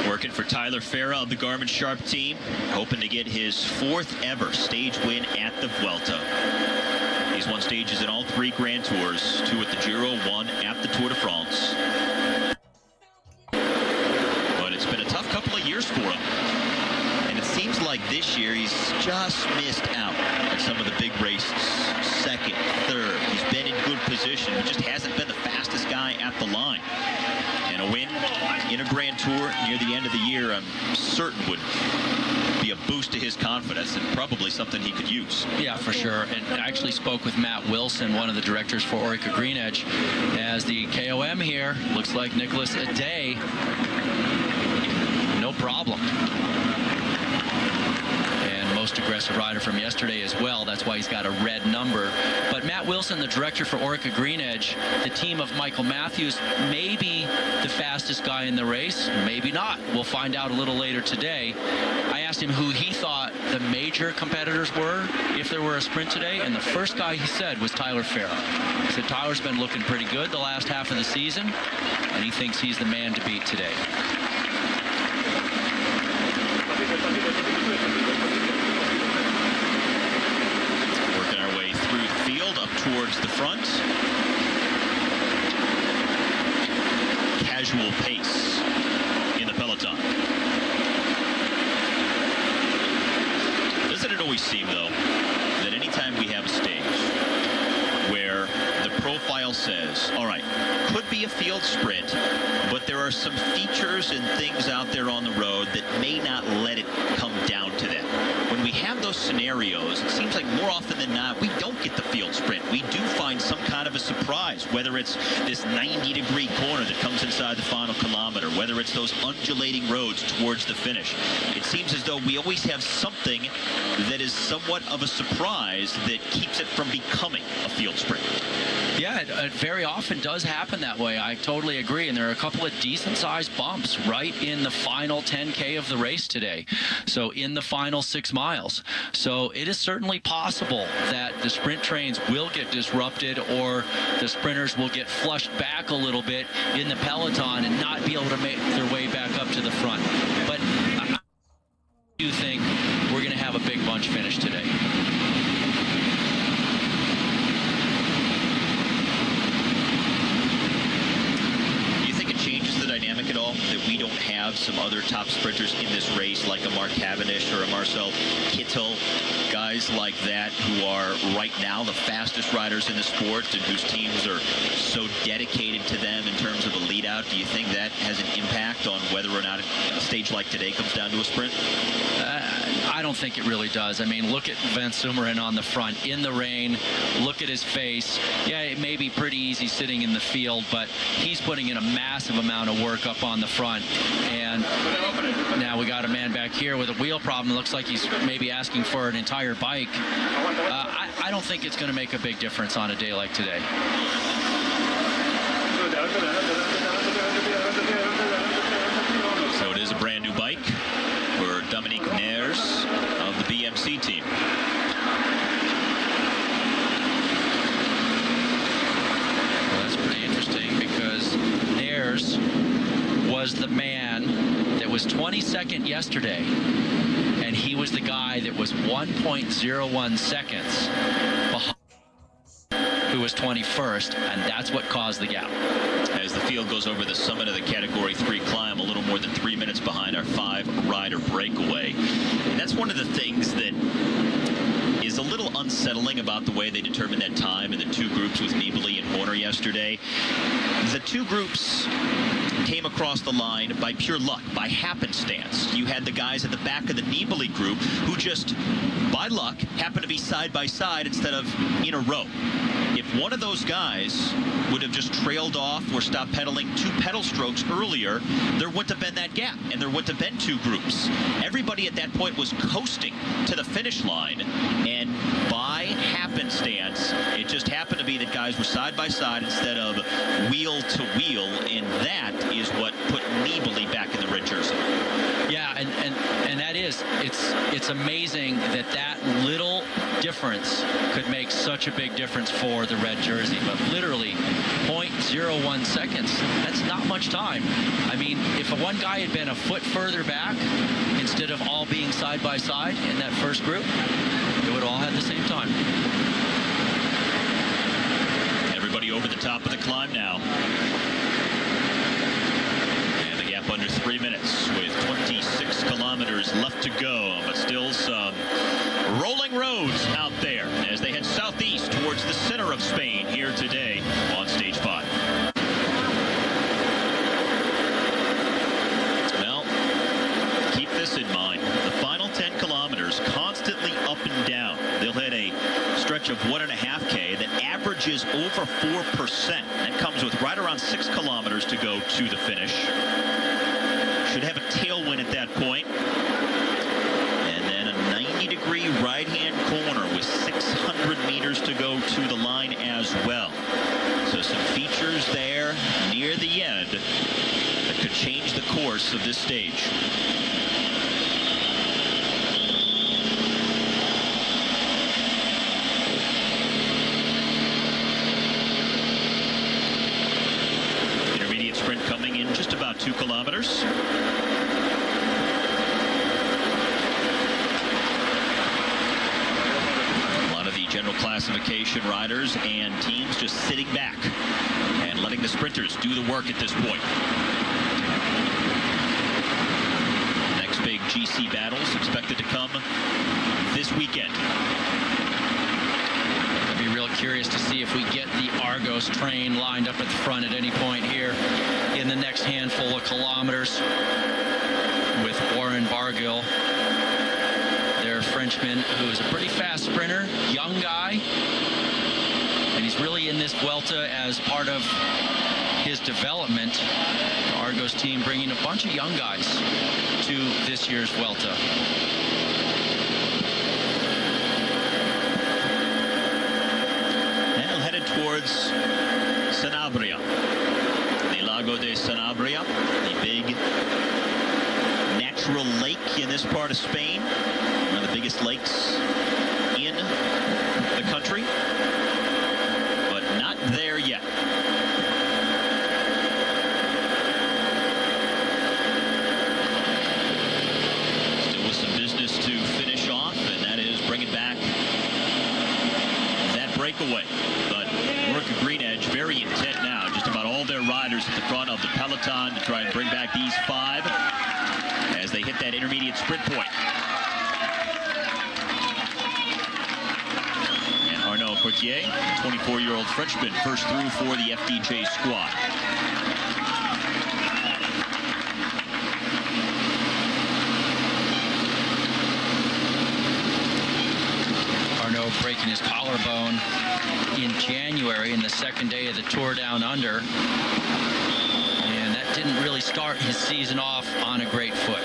Working for Tyler Farah of the Garmin Sharp team, hoping to get his 4th ever stage win at the Vuelta. He's won stages in all 3 Grand Tours, 2 at the Giro, 1 at the Tour de France. But it's been a tough couple of years for him. And it seems like this year he's just missed out on some of the big races. 2nd, 3rd. He's been in good position. He just hasn't been the fastest guy at the line. And a win in a Grand Tour near the end of the year, I'm certain would be a boost to his confidence and probably something he could use. Yeah, for sure. And I actually spoke with Matt Wilson, one of the directors for Orica Green Edge, as the KOM here. Looks like Nicholas Aday. No problem. Most aggressive rider from yesterday as well. That's why he's got a red number. But Matt Wilson, the director for Orica Green Edge, the team of Michael Matthews, maybe the fastest guy in the race, maybe not. We'll find out a little later today. I asked him who he thought the major competitors were if there were a sprint today, and the first guy he said was Tyler Farah. He said Tyler's been looking pretty good the last half of the season, and he thinks he's the man to beat today. Towards the front. Casual pace in the peloton. Doesn't it always seem, though, that anytime we have a stage where the profile says, all right, could be a field sprint, but there are some features and things out there on the road that may not let it come down to that. When we have those scenarios, it seems like more often than not, we don't get the field sprint. We do find some kind of a surprise, whether it's this 90-degree corner that comes inside the final kilometer, whether it's those undulating roads towards the finish. It seems as though we always have something that is somewhat of a surprise that keeps it from becoming a field sprint. Yeah, it very often does happen that way. I totally agree. And there are a couple of decent-sized bumps right in the final 10K of the race today. So in the final 6 miles. So it is certainly possible that the sprint trains will get disrupted or the sprinters will get flushed back a little bit in the peloton and not be able to make their way back up to the front. But I do think we're going to have a big bunch finish today. Dynamic at all that we don't have some other top sprinters in this race like a Mark Cavendish or a Marcel Kittel, guys like that who are right now the fastest riders in the sport and whose teams are so dedicated to them in terms of a lead out? Do you think that has an impact on whether or not a stage like today comes down to a sprint? I don't think it really does. I mean, look at Van Sumeren on the front in the rain. Look at his face. Yeah, it may be pretty easy sitting in the field, but he's putting in a massive amount of work up on the front. And now we got a man back here with a wheel problem. It looks like he's maybe asking for an entire bike. I don't think it's going to make a big difference on a day like today. So it is a brand new bike for Dominique Nares of the BMC team. was the man that was 22nd yesterday, and he was the guy that was 1.01 seconds behind who was 21st, and that's what caused the gap. As the field goes over the summit of the Category 3 climb, a little more than 3 minutes behind our 5-rider breakaway. And that's one of the things that is a little unsettling about the way they determined that time in the two groups with Nibali and Horner yesterday. The two groups came across the line by pure luck, by happenstance. You had the guys at the back of the Nibali group who just, by luck, happened to be side by side instead of in a row. If one of those guys would have just trailed off or stopped pedaling 2 pedal strokes earlier, there wouldn't have been that gap, and there wouldn't have been 2 groups. Everybody at that point was coasting to the finish line, and by happenstance, it just happened to be that guys were side by side instead of wheel to wheel, and that is what put Nibali back in the red jersey. Yeah, and that is, it's amazing that that little difference could make such a big difference for the red jersey. But literally 0.01 seconds, that's not much time. I mean, if one guy had been a foot further back instead of all being side by side in that first group, they would all had the same time. Everybody over the top of the climb now. And the gap under 3 minutes with 26 kilometers left to go, but still some rolling roads out there as they head southeast towards the center of Spain here today on Stage 5. Well, keep this in mind. The final 10 kilometers constantly up and down. They'll hit a stretch of 1.5K that averages over 4%. That comes with right around 6 kilometers to go to the finish. Should have a tailwind at that point. And then a 90-degree right-hand corner with 600 meters to go to the line as well. So some features there near the end that could change the course of this stage. Intermediate sprint coming in just about 2 kilometers. General classification riders and teams just sitting back and letting the sprinters do the work at this point. Next big GC battles expected to come this weekend. I'd be real curious to see if we get the Argos train lined up at the front at any point here in the next handful of kilometers with Warren Barguil, their Frenchman, who is a pretty fast sprinter, young guy, and he's really in this Vuelta as part of his development. The Argos team bringing a bunch of young guys to this year's Vuelta. And headed towards Sanabria, the Lago de Sanabria, the big natural lake in this part of Spain. One of the biggest lakes in the country, but not there yet. Still with some business to finish off, and that is bringing back that breakaway. But Orca Green Edge very intent now. Just about all their riders at the front of the peloton to try and bring back these 5 as they hit that intermediate sprint point. Portier, 24-year-old Frenchman, first through for the FDJ squad. Arnaud breaking his collarbone in January in the second day of the Tour Down Under, and that didn't really start his season off on a great foot.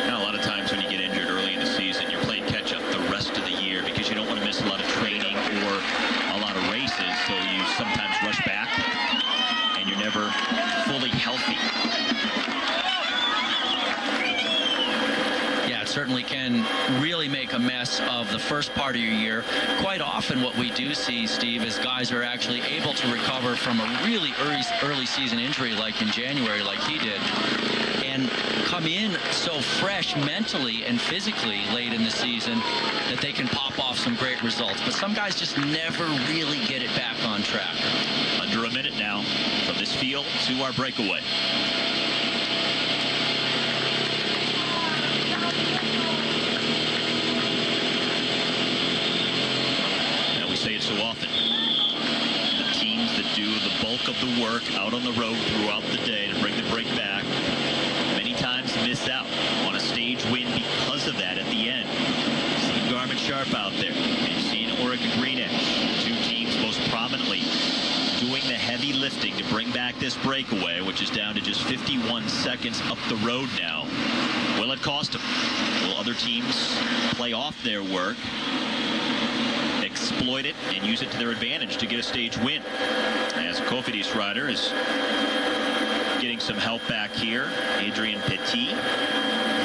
Now, a lot of times when you get injured early in the season, you're playing catch-up the rest of the year because you don't want to miss a lot of training or a lot of races, so you sometimes rush back and you're never fully healthy. Yeah, it certainly can really make a mess of the first part of your year. Quite often what we do see, Steve, is guys are actually able to recover from a really early season injury like in January, like he did, and come in so fresh mentally and physically late in the season that they can pop off some great results. But some guys just never really get it back on track. Under a minute now from this field to our breakaway. Now we say it so often. The teams that do the bulk of the work out on the road throughout the day to bring the break back many times miss out on a stage win because of that at the end. You've seen Garmin Sharp out there. You've seen Orica Green Edge. Two teams most prominently doing the heavy lifting to bring back this breakaway, which is down to just 51 seconds up the road now. Will it cost them? Will other teams play off their work, exploit it, and use it to their advantage to get a stage win? As Cofidis rider is getting some help back here. Adrian Petit,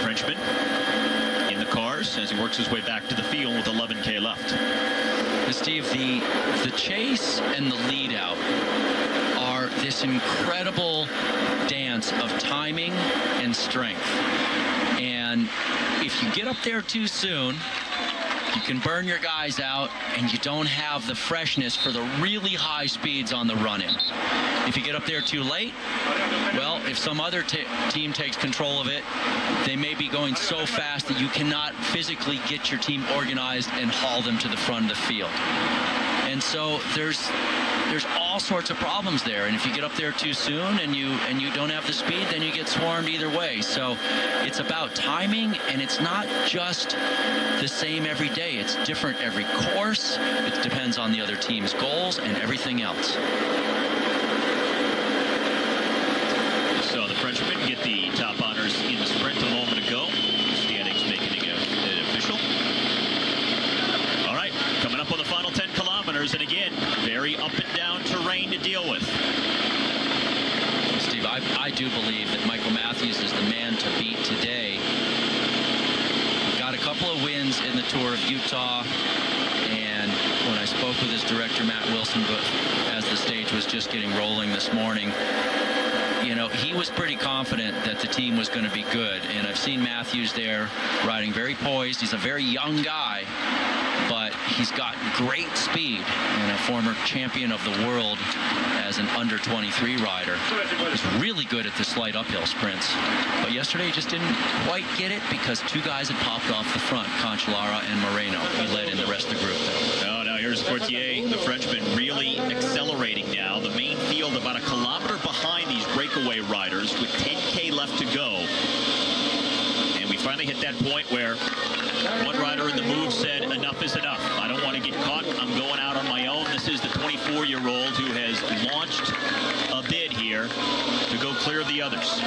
Frenchman, in the cars as he works his way back to the field with 11K left. Steve, the chase and the lead out are this incredible dance of timing and strength. And if you get up there too soon, you can burn your guys out, and you don't have the freshness for the really high speeds on the run-in. If you get up there too late, well, if some other team takes control of it, they may be going so fast that you cannot physically get your team organized and haul them to the front of the field. And so there's all sorts of problems there. And if you get up there too soon and you don't have the speed, then you get swarmed either way. So it's about timing, and it's not just the same every day. It's different every course. It depends on the other team's goals and everything else. So the Frenchmen get the top honors in the sprint a moment ago. Standings making it official. All right, coming up on the final 10 kilometers, and again, very up and down terrain to deal with. Steve, I do believe that Michael Matthews is the man to beat today. Got a couple of wins in the Tour of Utah, and when I spoke with his director, Matt Wilson, but as the stage was just getting rolling this morning, you know, he was pretty confident that the team was going to be good. And I've seen Matthews there riding very poised. He's a very young guy, but he's got great speed, and a former champion of the world as an under-23 rider. He's really good at the slight uphill sprints. But yesterday he just didn't quite get it because two guys had popped off the front, Cancellara and Moreno. He led in the rest of the group, though. Oh, now here's Portier, the Frenchman, really accelerating now. The main field about a kilometer behind these breakaway riders with 10K left to go. And we finally hit that point where one rider in the move said, enough is enough. I don't want to get caught. I'm going out on my own. This is the 24-year-old who has launched a bid here to go clear of the others.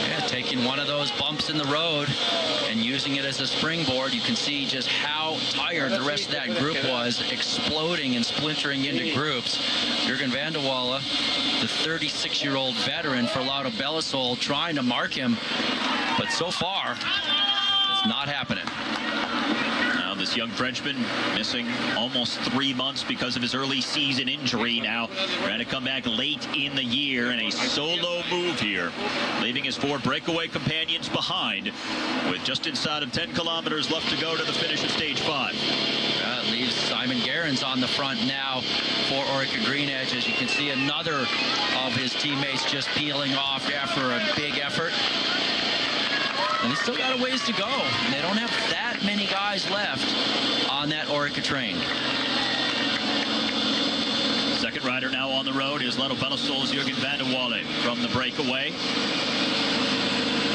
Yeah, taking one of those bumps in the road and using it as a springboard. You can see just how tired the rest of that group was, exploding and splintering into groups. Jurgen van der Walle, the 36-year-old veteran for Lauda Belisol, trying to mark him, but so far it's not happening. Now this young Frenchman missing almost 3 months because of his early season injury, now trying to come back late in the year in a solo move here, leaving his 4 breakaway companions behind with just inside of 10 kilometers left to go to the finish of stage 5. It leaves Simon Gerrans on the front now for Orica Green Edge. As you can see, another of his teammates just peeling off after a big effort. And they still got a ways to go. And they don't have that many guys left on that Orica train. Second rider now on the road is Lauda Belisol's Jurgen van der Walle from the breakaway.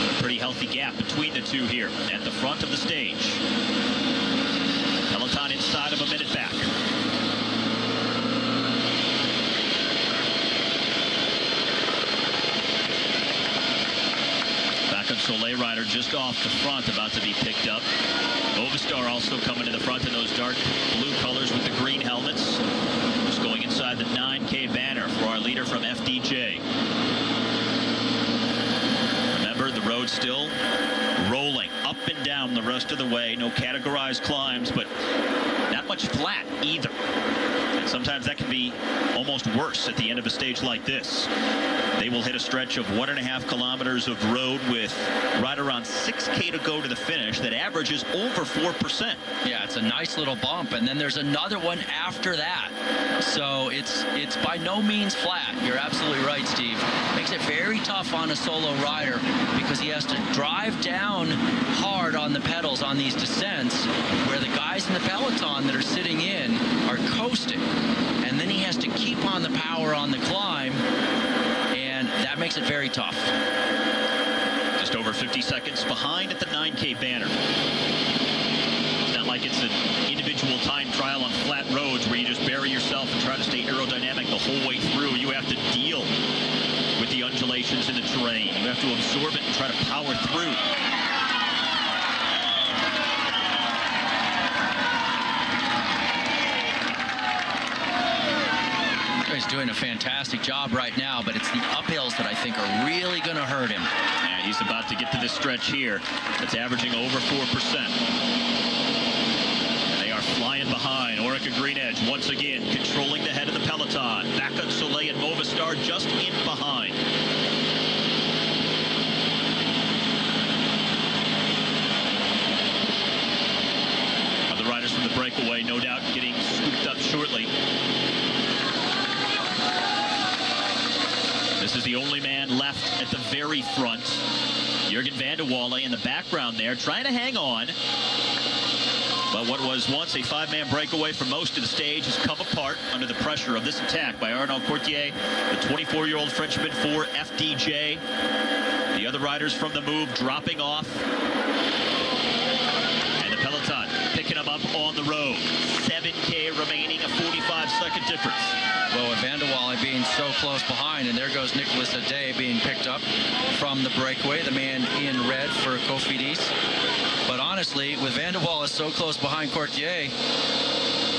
A pretty healthy gap between the two here at the front of the stage. Peloton inside of a minute back. Soleil rider just off the front, about to be picked up. Movistar also coming to the front in those dark blue colors with the green helmets. Just going inside the 9K banner for our leader from FDJ. Remember, the road still rolling up and down down the rest of the way. No categorized climbs, but not much flat either. And sometimes that can be almost worse at the end of a stage like this. They will hit a stretch of 1.5 kilometers of road with right around 6K to go to the finish. That averages over 4%. Yeah, it's a nice little bump, and then there's another one after that. So it's by no means flat. You're absolutely right, Steve. Makes it very tough on a solo rider because he has to drive down hard on the pedals on these descents where the guys in the peloton that are sitting in are coasting. And then he has to keep on the power on the climb, and that makes it very tough. Just over 50 seconds behind at the 9K banner. It's not like it's an individual time trial on flat roads where you just bury yourself and try to stay aerodynamic the whole way through. You have to deal with the undulations in the terrain. You have to absorb it and try to power through. He's doing a fantastic job right now, but it's the uphills that I think are really going to hurt him. And he's about to get to this stretch here. It's averaging over 4%. And they are flying behind. Orica Green Edge once again controlling the head of the peloton. Backup Soleil and Movistar just in behind. Other riders from the breakaway, no doubt, getting scooped up shortly. This is the only man left at the very front. Jurgen van der Walle in the background there, trying to hang on. But what was once a 5-man breakaway for most of the stage has come apart under the pressure of this attack by Arnaud Courtier, the 24-year-old Frenchman for FDJ. The other riders from the move dropping off. And the peloton picking them up on the road. 7K remaining, a 45-second difference. Well, with van der Walle being so close behind, and there goes Nicolas Ade being picked up from the breakaway, the man in red for Cofidis. But honestly, with van der Walle so close behind Courtier,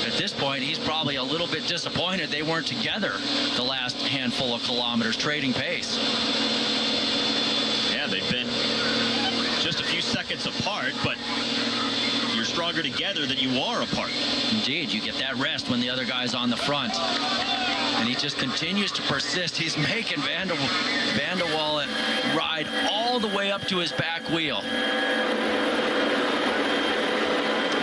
at this point, he's probably a little bit disappointed they weren't together the last handful of kilometers, trading pace. Yeah, they've been just a few seconds apart, but you're stronger together than you are apart. Indeed, you get that rest when the other guy's on the front. And he just continues to persist. He's making van der Walle ride all the way up to his back wheel.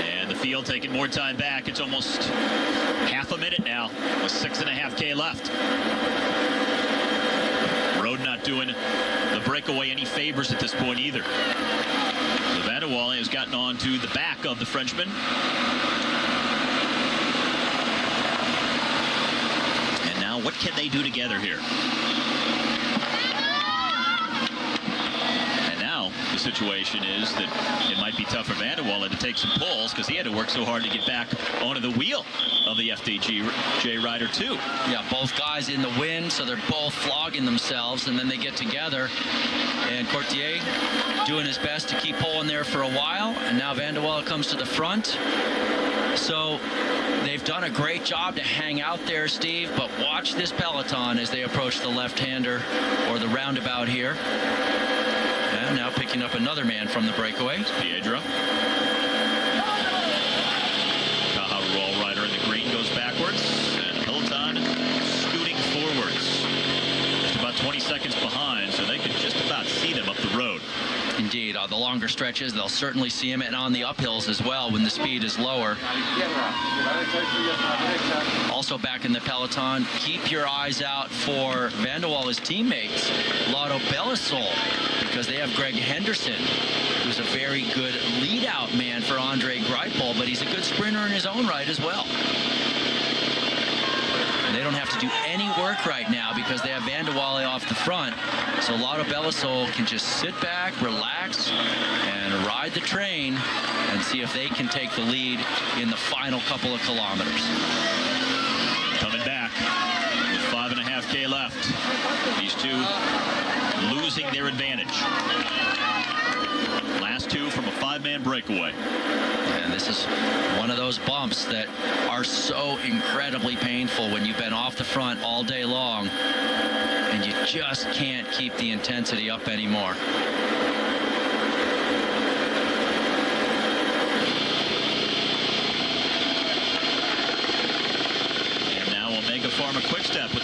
And the field taking more time back. It's almost half a minute now with 6.5K left. Road not doing the breakaway any favors at this point either. So van der Walle has gotten on to the back of the Frenchman. And now what can they do together here? And now the situation is that it might be tough for van der Walle to take some pulls because he had to work so hard to get back onto the wheel of the FDJ rider too. Yeah, both guys in the wind, so they're both flogging themselves, and then they get together. And Courtier doing his best to keep pulling there for a while, and now van der Walle comes to the front. So they've done a great job to hang out there, Steve, but watch this peloton as they approach the left-hander or the roundabout here. And now picking up another man from the breakaway. Piedra. Caja Rural rider in the green goes backwards, and the peloton scooting forwards. Just about 20 seconds behind, so they can just about see them up the road. Indeed, the longer stretches, they'll certainly see him, and on the uphills as well when the speed is lower. Also back in the peloton, keep your eyes out for van der Walle's teammates, Lotto Belisol, because they have Greg Henderson, who's a very good lead-out man for Andre Greipel, but he's a good sprinter in his own right as well. And they don't have to do any work right now because they have van der Walle off the front. So Lotto Belisol can just sit back, relax, and ride the train and see if they can take the lead in the final couple of kilometers. Coming back with 5.5K left. These two losing their advantage. Last two from a 5-man breakaway. And this is one of those bumps that are so incredibly painful when you've been off the front all day long and you just can't keep the intensity up anymore.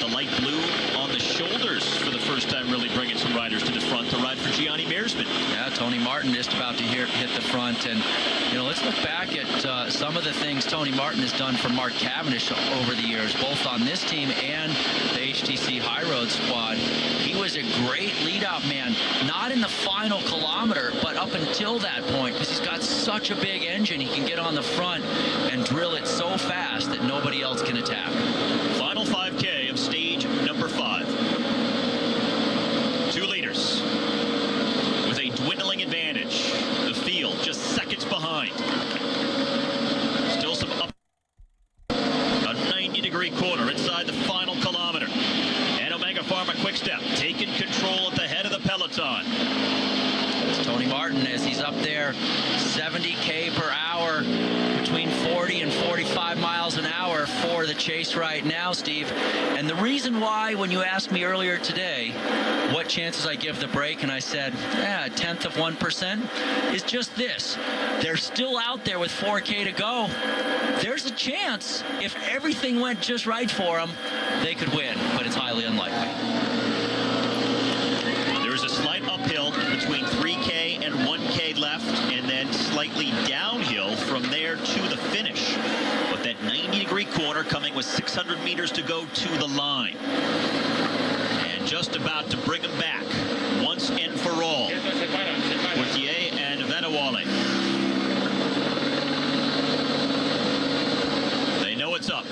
the light blue on the shoulders for the first time, really bringing some riders to the front to ride for Gianni Meersman. Yeah, Tony Martin just about to hit the front. And, you know, let's look back at some of the things Tony Martin has done for Mark Cavendish over the years, both on this team and the HTC High Road squad. He was a great lead-out man, not in the final kilometer, but up until that point, because he's got such a big engine. He can get on the front and drill it so fast that nobody else can attack. Final 5K of stage number 5. 2 leaders with a dwindling advantage. The field just seconds behind. Still some up. A 90-degree corner inside the final kilometer. And Omega Pharma Quick Step taking control at the head of the peloton. It's Tony Martin as he's up there, 70K per hour, between 40 and 45 miles an hour for the chase right now, Steve. And the reason why, when you asked me earlier today what chances I give the break, and I said, a 1/10 of 1%, is just this. They're still out there with 4K to go. There's a chance, if everything went just right for them, they could win, but it's highly unlikely. There's a slight uphill between 3K and 1K left, and then slightly downhill from there to the finish. But that 90-degree corner coming with 600 meters to go to the line. And just about to bring them back once and for all. Portier and Vanawale. They know it's up.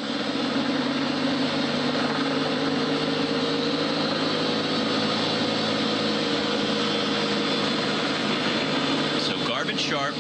Garvin Sharp,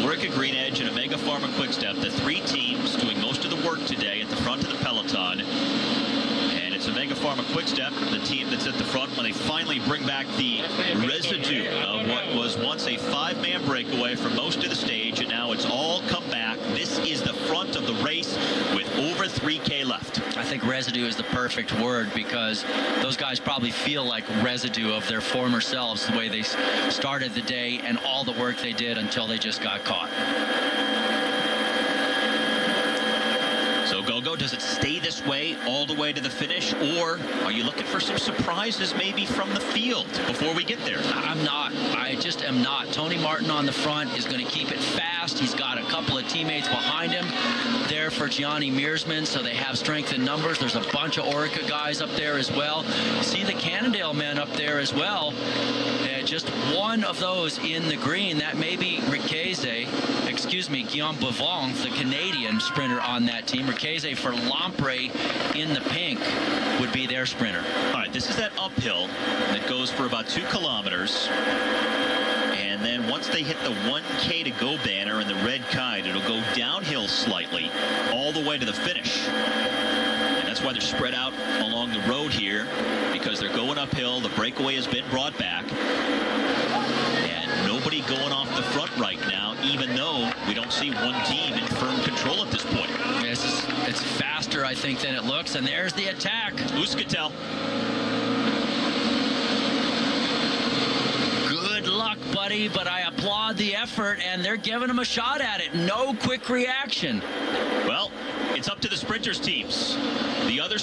Lorica Green Edge, and Omega Pharma Quick Step, the 3 teams doing most of the work today at the front of the peloton. And it's Omega Pharma Quick Step, the team that's at the front when they finally bring back the residue of what was once a 5-man breakaway for most of the stage, and now it's all come back. This is the front of the race with over 3K left. I think residue is the perfect word, because those guys probably feel like residue of their former selves, the way they started the day and all the work they did until they just got caught. So Gogo, does it stay this way all the way to the finish, or are you looking for some surprises maybe from the field before we get there? I'm not. I just am not. Tony Martin on the front is going to keep it fast. He's got a couple of teammates behind him there for Gianni Meersman, so they have strength in numbers. There's a bunch of Orica guys up there as well. See the Cannondale men up there as well. Just one of those in the green. That may be Guillaume Bavon, the Canadian sprinter on that team. Riqueze for Lampre in the pink would be their sprinter. All right, this is that uphill that goes for about 2 kilometers. And then once they hit the 1K to go banner in the red kite, it'll go downhill slightly all the way to the finish. And that's why they're spread out along the road here, because they're going uphill. The breakaway has been brought back. And nobody going off the front right now, even though we don't see one team in firm control at this point. It's faster, I think, than it looks. And there's the attack. Euskaltel. Good luck, buddy, but I applaud the effort, and they're giving him a shot at it. No quick reaction. Well, it's up to the sprinters teams. The other